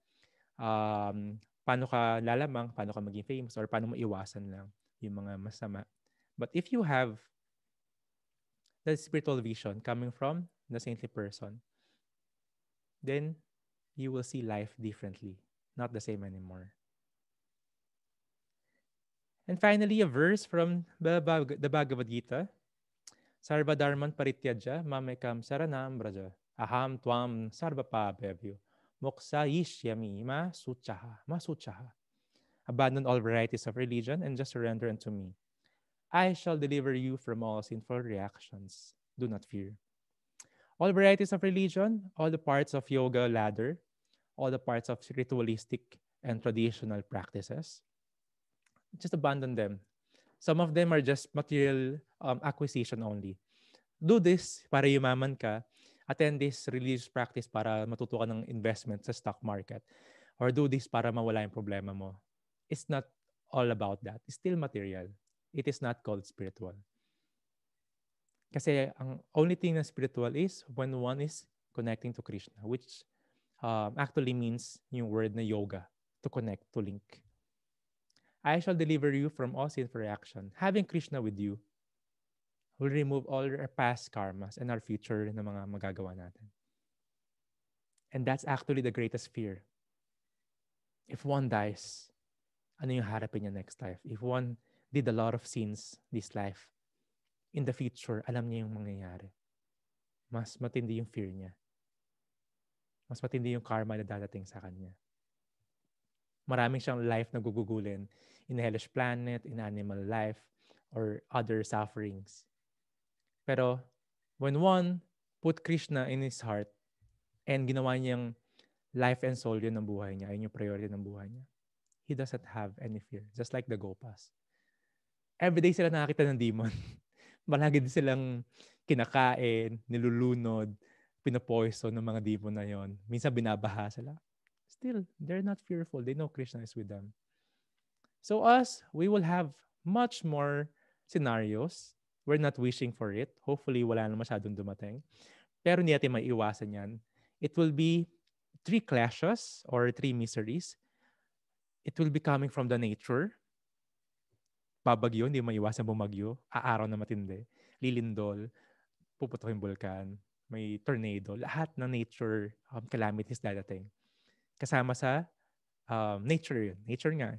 paano ka lalamang, paano ka maging famous, or paano mo iwasan lang yung mga masama. But if you have the spiritual vision coming from the saintly person, then you will see life differently, not the same anymore. And finally, a verse from the Bhagavad Gita. Sarva dharman parityajya mamekam saranam braja. Aham tvam sarva pabhebhyo. Moksa yishyami masuchaha. Abandon all varieties of religion and just surrender unto me. I shall deliver you from all sinful reactions. Do not fear. All varieties of religion, all the parts of yoga ladder, all the parts of ritualistic and traditional practices, just abandon them. Some of them are just material acquisition only. Do this para yumaman ka. Attend this religious practice para matuto ka ng investment sa stock market. Or do this para mawala yung problema mo. It's not all about that. It's still material. It is not called spiritual. Kasi ang only thing na spiritual is when one is connecting to Krishna, which actually means yung word na yoga, to connect, to link. I shall deliver you from all sinful reaction. Having Krishna with you will remove all our past karmas and our future na mga magagawa natin. And that's actually the greatest fear. If one dies, ano yung harapin niya next life? If one did a lot of sins this life, in the future, alam niya yung mangyayari. Mas matindi yung fear niya. Mas matindi yung karma na dadating sa kanya. Maraming siyang life na gugugulin in the hellish planet, in animal life, or other sufferings. Pero when one put Krishna in his heart and ginawa niyang life and soul yun ng buhay niya, ayun yung priority ng buhay niya, he doesn't have any fear. Just like the Gopas. Everyday sila nakakita ng demon. Malagi din silang kinakain, nilulunod, pinopoison ng mga demon na yon. Minsan binabaha sila. Still, they're not fearful. They know Krishna is with them. So us, we will have much more scenarios. We're not wishing for it. Hopefully, wala na masyadong dumating. Pero hindi natin maiiwasan yan. It will be 3 clashes or 3 miseries. It will be coming from the nature. Babagyo, hindi maiwasan bumagyo. Aaraw na matindi. Lilindol, puputok yung bulkan, may tornado. Lahat ng nature calamities dadating. Kasama sa nature yun. Nature nga.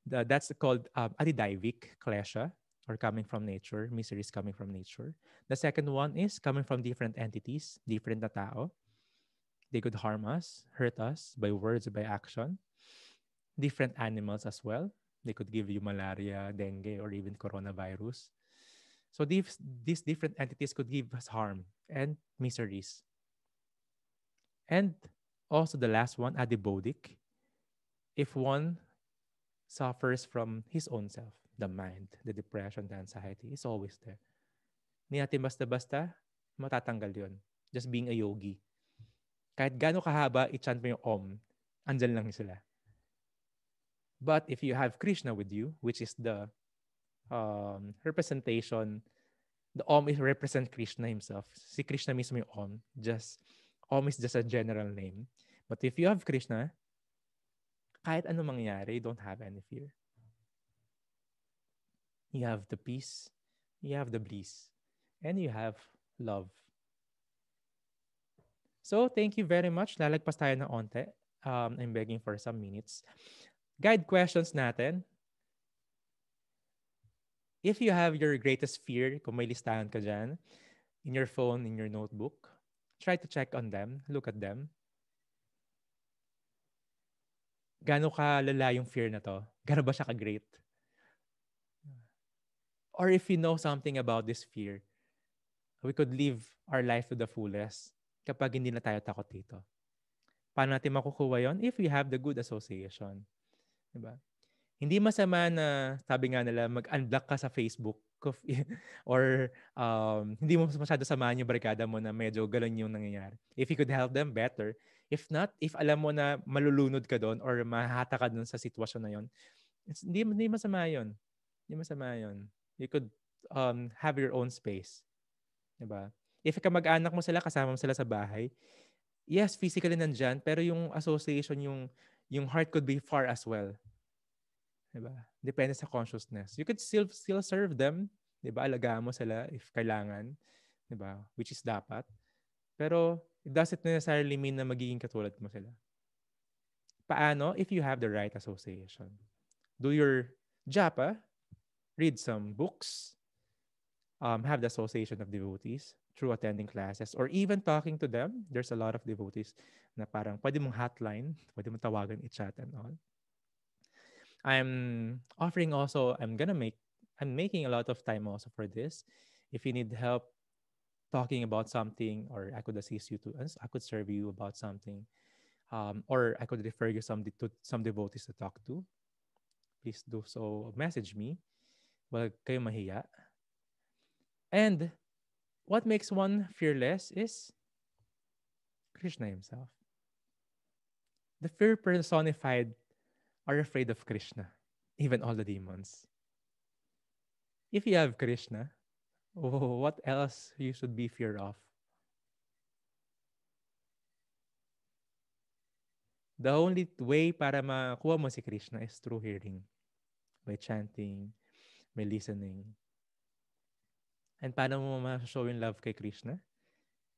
That's called adidaivik klesha, or coming from nature. Miseries coming from nature. The second one is coming from different entities, different na tao. They could harm us, hurt us by words, by action. Different animals as well. They could give you malaria, dengue, or even coronavirus. So these different entities could give us harm and miseries. And also the last one, adibodic. If one suffers from his own self, the mind, the depression, the anxiety is always there. Hindi natin basta-basta matatanggal yon. Just being a yogi. Kahit gaano kahaba, i-chant mo yung Om, andyan lang sila. But if you have Krishna with you, which is the representation, the Om is represent Krishna himself. Si Krishna mismo yung Om. Om is just a general name. But if you have Krishna, kahit ano mangyari, you don't have any fear. You have the peace, you have the bliss, and you have love. So, thank you very much. Lalagpas tayo ng onte. I'm begging for some minutes. Guide questions natin. If you have your greatest fear, kung may listahan ka dyan, in your phone, in your notebook, try to check on them, look at them. Gaano kalala yung fear na to? Gaano ba siya ka-great? Or if you know something about this fear, we could live our life to the fullest kapag hindi na tayo takot dito. Paano natin makukuha yon? If we have the good association. Diba? Hindi masama na, sabi nga nila, mag-unblock ka sa Facebook or hindi mo masyado samahan yung barkada mo na medyo galon yung nangyayari. If you could help them, better. If not, if alam mo na malulunod ka doon or mahata ka doon sa sitwasyon na yon, hindi masama yun. Hindi masama yun. You could have your own space. Diba? If kamag-anak mo sila, kasama mo sila sa bahay, yes, physically nandyan, pero yung association, yung heart could be far as well. Diba? Depende sa consciousness. You could still serve them. Diba? Alagaan mo sila if kailangan. Diba? Which is dapat. Pero it doesn't necessarily mean na magiging katulad mo sila. Paano? If you have the right association. Do your japa, read some books, have the association of devotees through attending classes or even talking to them. There's a lot of devotees na parang pwede mong hotline, pwede mong tawagan, i-chat and all. I'm making a lot of time also for this. If you need help talking about something, or I could assist you I could serve you about something, or I could refer you to some devotees to talk to. Please do so. Message me. Wag kayo mahiya. And what makes one fearless is Krishna himself. The fear personified are afraid of Krishna, even all the demons. If you have Krishna, what else you should be fear of? The only way para makuha mo si Krishna is through hearing, by chanting, by listening. And paano mo ma-show yung love kay Krishna?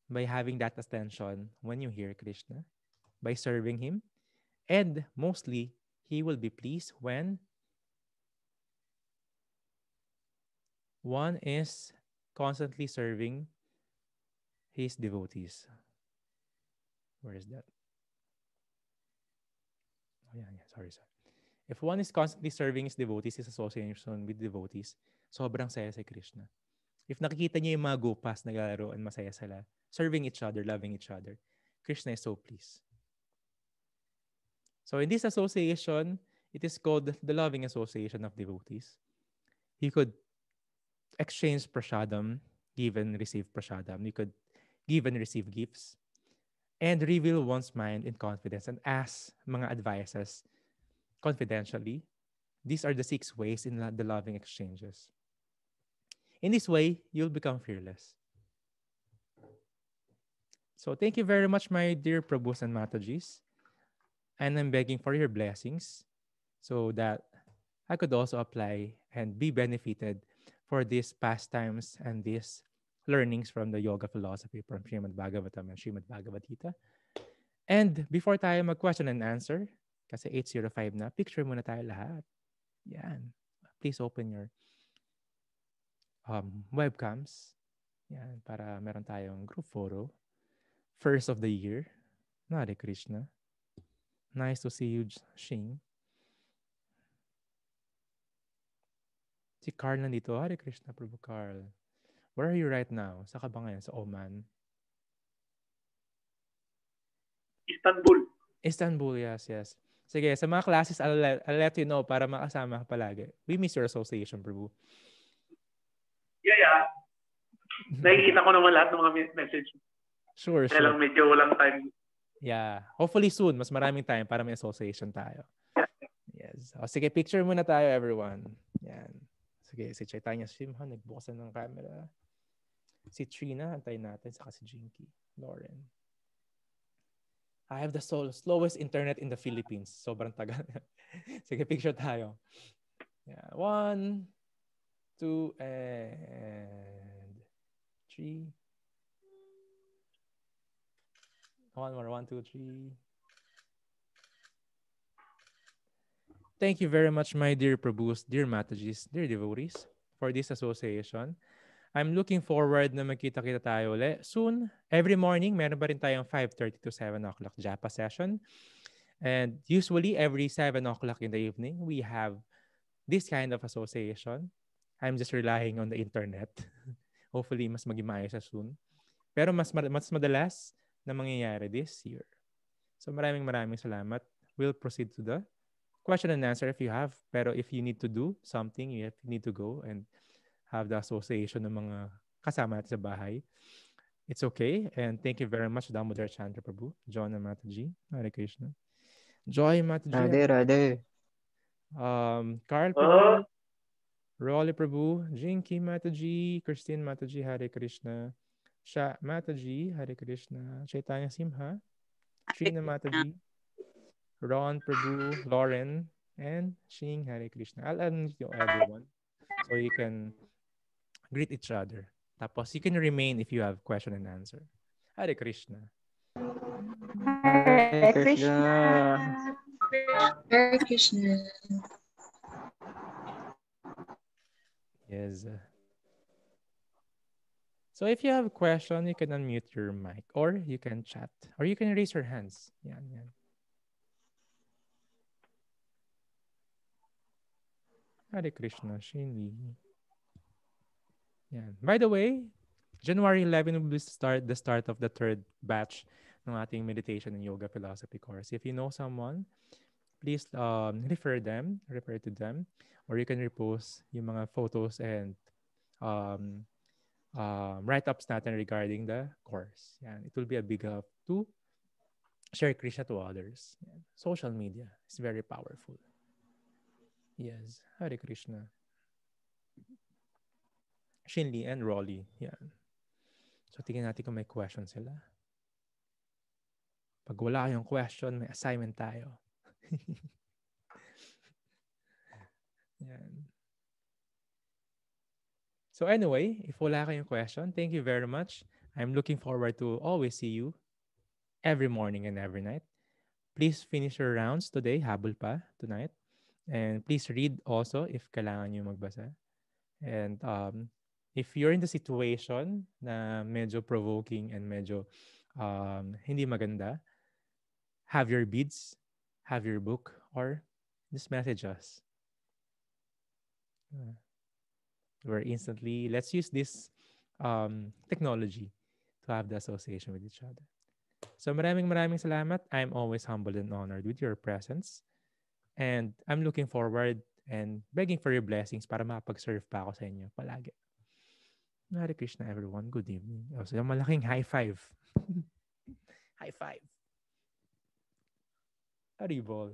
By having that attention when you hear Krishna, by serving Him, and mostly, He will be pleased when one is constantly serving his devotees. Where is that? Oh, yeah. Sorry. If one is constantly serving his devotees, his association with devotees, sobrang saya si Krishna. If nakikita niyo yung mga gopas naglalaro and masaya sila, serving each other, loving each other, Krishna is so pleased. So in this association, it is called the loving association of devotees. He could exchange prasadam, give and receive prasadam. You could give and receive gifts and reveal one's mind in confidence and ask mga advices confidentially. These are the 6 ways in the loving exchanges. In this way, you'll become fearless. So thank you very much, my dear Prabhus and Matajis. And I'm begging for your blessings so that I could also apply and be benefited for these pastimes and these learnings from the yoga philosophy from Srimad Bhagavatam and Srimad Bhagavad Gita. And before tayo mag-question and answer, kasi 8:05 na, picture muna tayo lahat. Yan. Please open your webcams. Yan, para meron tayong group photo. First of the year. Hare Krishna. Nice to see you, Shing. Si Carl nandito. Hare Krishna, Prabhu Carl. Where are you right now? Saan ka ba ngayon? Sa Oman? Istanbul. Istanbul, yes. Sige, sa mga classes, I'll let you know para makasama ka palagi. We miss your association, Prabhu. Yeah. Nakikita ko naman lahat ng mga message. Sure. Kaya lang medyo walang time. Yeah. Hopefully soon, mas maraming time para may association tayo. Yes. O, sige, picture muna tayo, everyone. Yan. Sige, si Chaitanya Simha, nagbukasan ng camera. Si Trina, antayin natin. Saka si Jinky. Lauren. I have the slowest internet in the Philippines. Sobrang tagal. Sige, picture tayo. Yeah. 1, 2, and 3. One more. 1, 2, 3. Thank you very much, my dear Prabhus, dear Matajis, dear devotees, for this association. I'm looking forward na magkita-kita tayo ulit soon. Every morning, meron pa rin tayong 5:30 to 7 o'clock Japa session. And usually, every 7 o'clock in the evening, we have this kind of association. I'm just relying on the internet. Hopefully, mas maging maayos soon. Pero mas madalas na mangyayari this year. So maraming salamat. We'll proceed to the question and answer if you have. Pero if you need to do something, you need to go and have the association ng mga kasama natin sa bahay. It's okay. And thank you very much, Damodar Chandra Prabhu, John and Mataji. Hare Krishna. Joy Mataji. Radhe. Carl Prabhu, Rolly Prabhu, Jinky Mataji, Christine Mataji, Hare Krishna. Sha Mataji, Hare Krishna. Chaitanya Simha, Trina Mataji, Ron Prabhu, Lauren, and Shing, Hare Krishna. I'll unmute you everyone so you can greet each other. Tapos you can remain if you have question and answer. Hare Krishna. Hare Krishna. Hare Krishna. Yes. So if you have a question, you can unmute your mic or you can chat or you can raise your hands. Yan. Hare Krishna, Shinli. Yan. By the way, January 11 will be the start of the 3rd batch ng ating meditation and yoga philosophy course. If you know someone, please refer to them, or you can repost yung mga photos and write-ups natin regarding the course. Yan. It will be a big help to share Krishna to others. Yan. Social media is very powerful. Yes. Hare Krishna. Shinli and Rolly. Yan. So, tingnan natin kung may question sila. Pag wala kayong question, may assignment tayo. Yan. So anyway, if wala kayong question, thank you very much. I'm looking forward to always see you every morning and every night. Please finish your rounds today, habol pa tonight. And please read also if kailangan nyo magbasa. And if you're in the situation na medyo provoking and medyo hindi maganda, have your beads, have your book, or just message us. Let's use this technology to have the association with each other. So maraming salamat. I'm always humbled and honored with your presence. And I'm looking forward and begging for your blessings para makapag-serve pa ako sa inyo palagi. Hare Krishna, everyone. Good evening. So, yung malaking high five. High five. Haribol.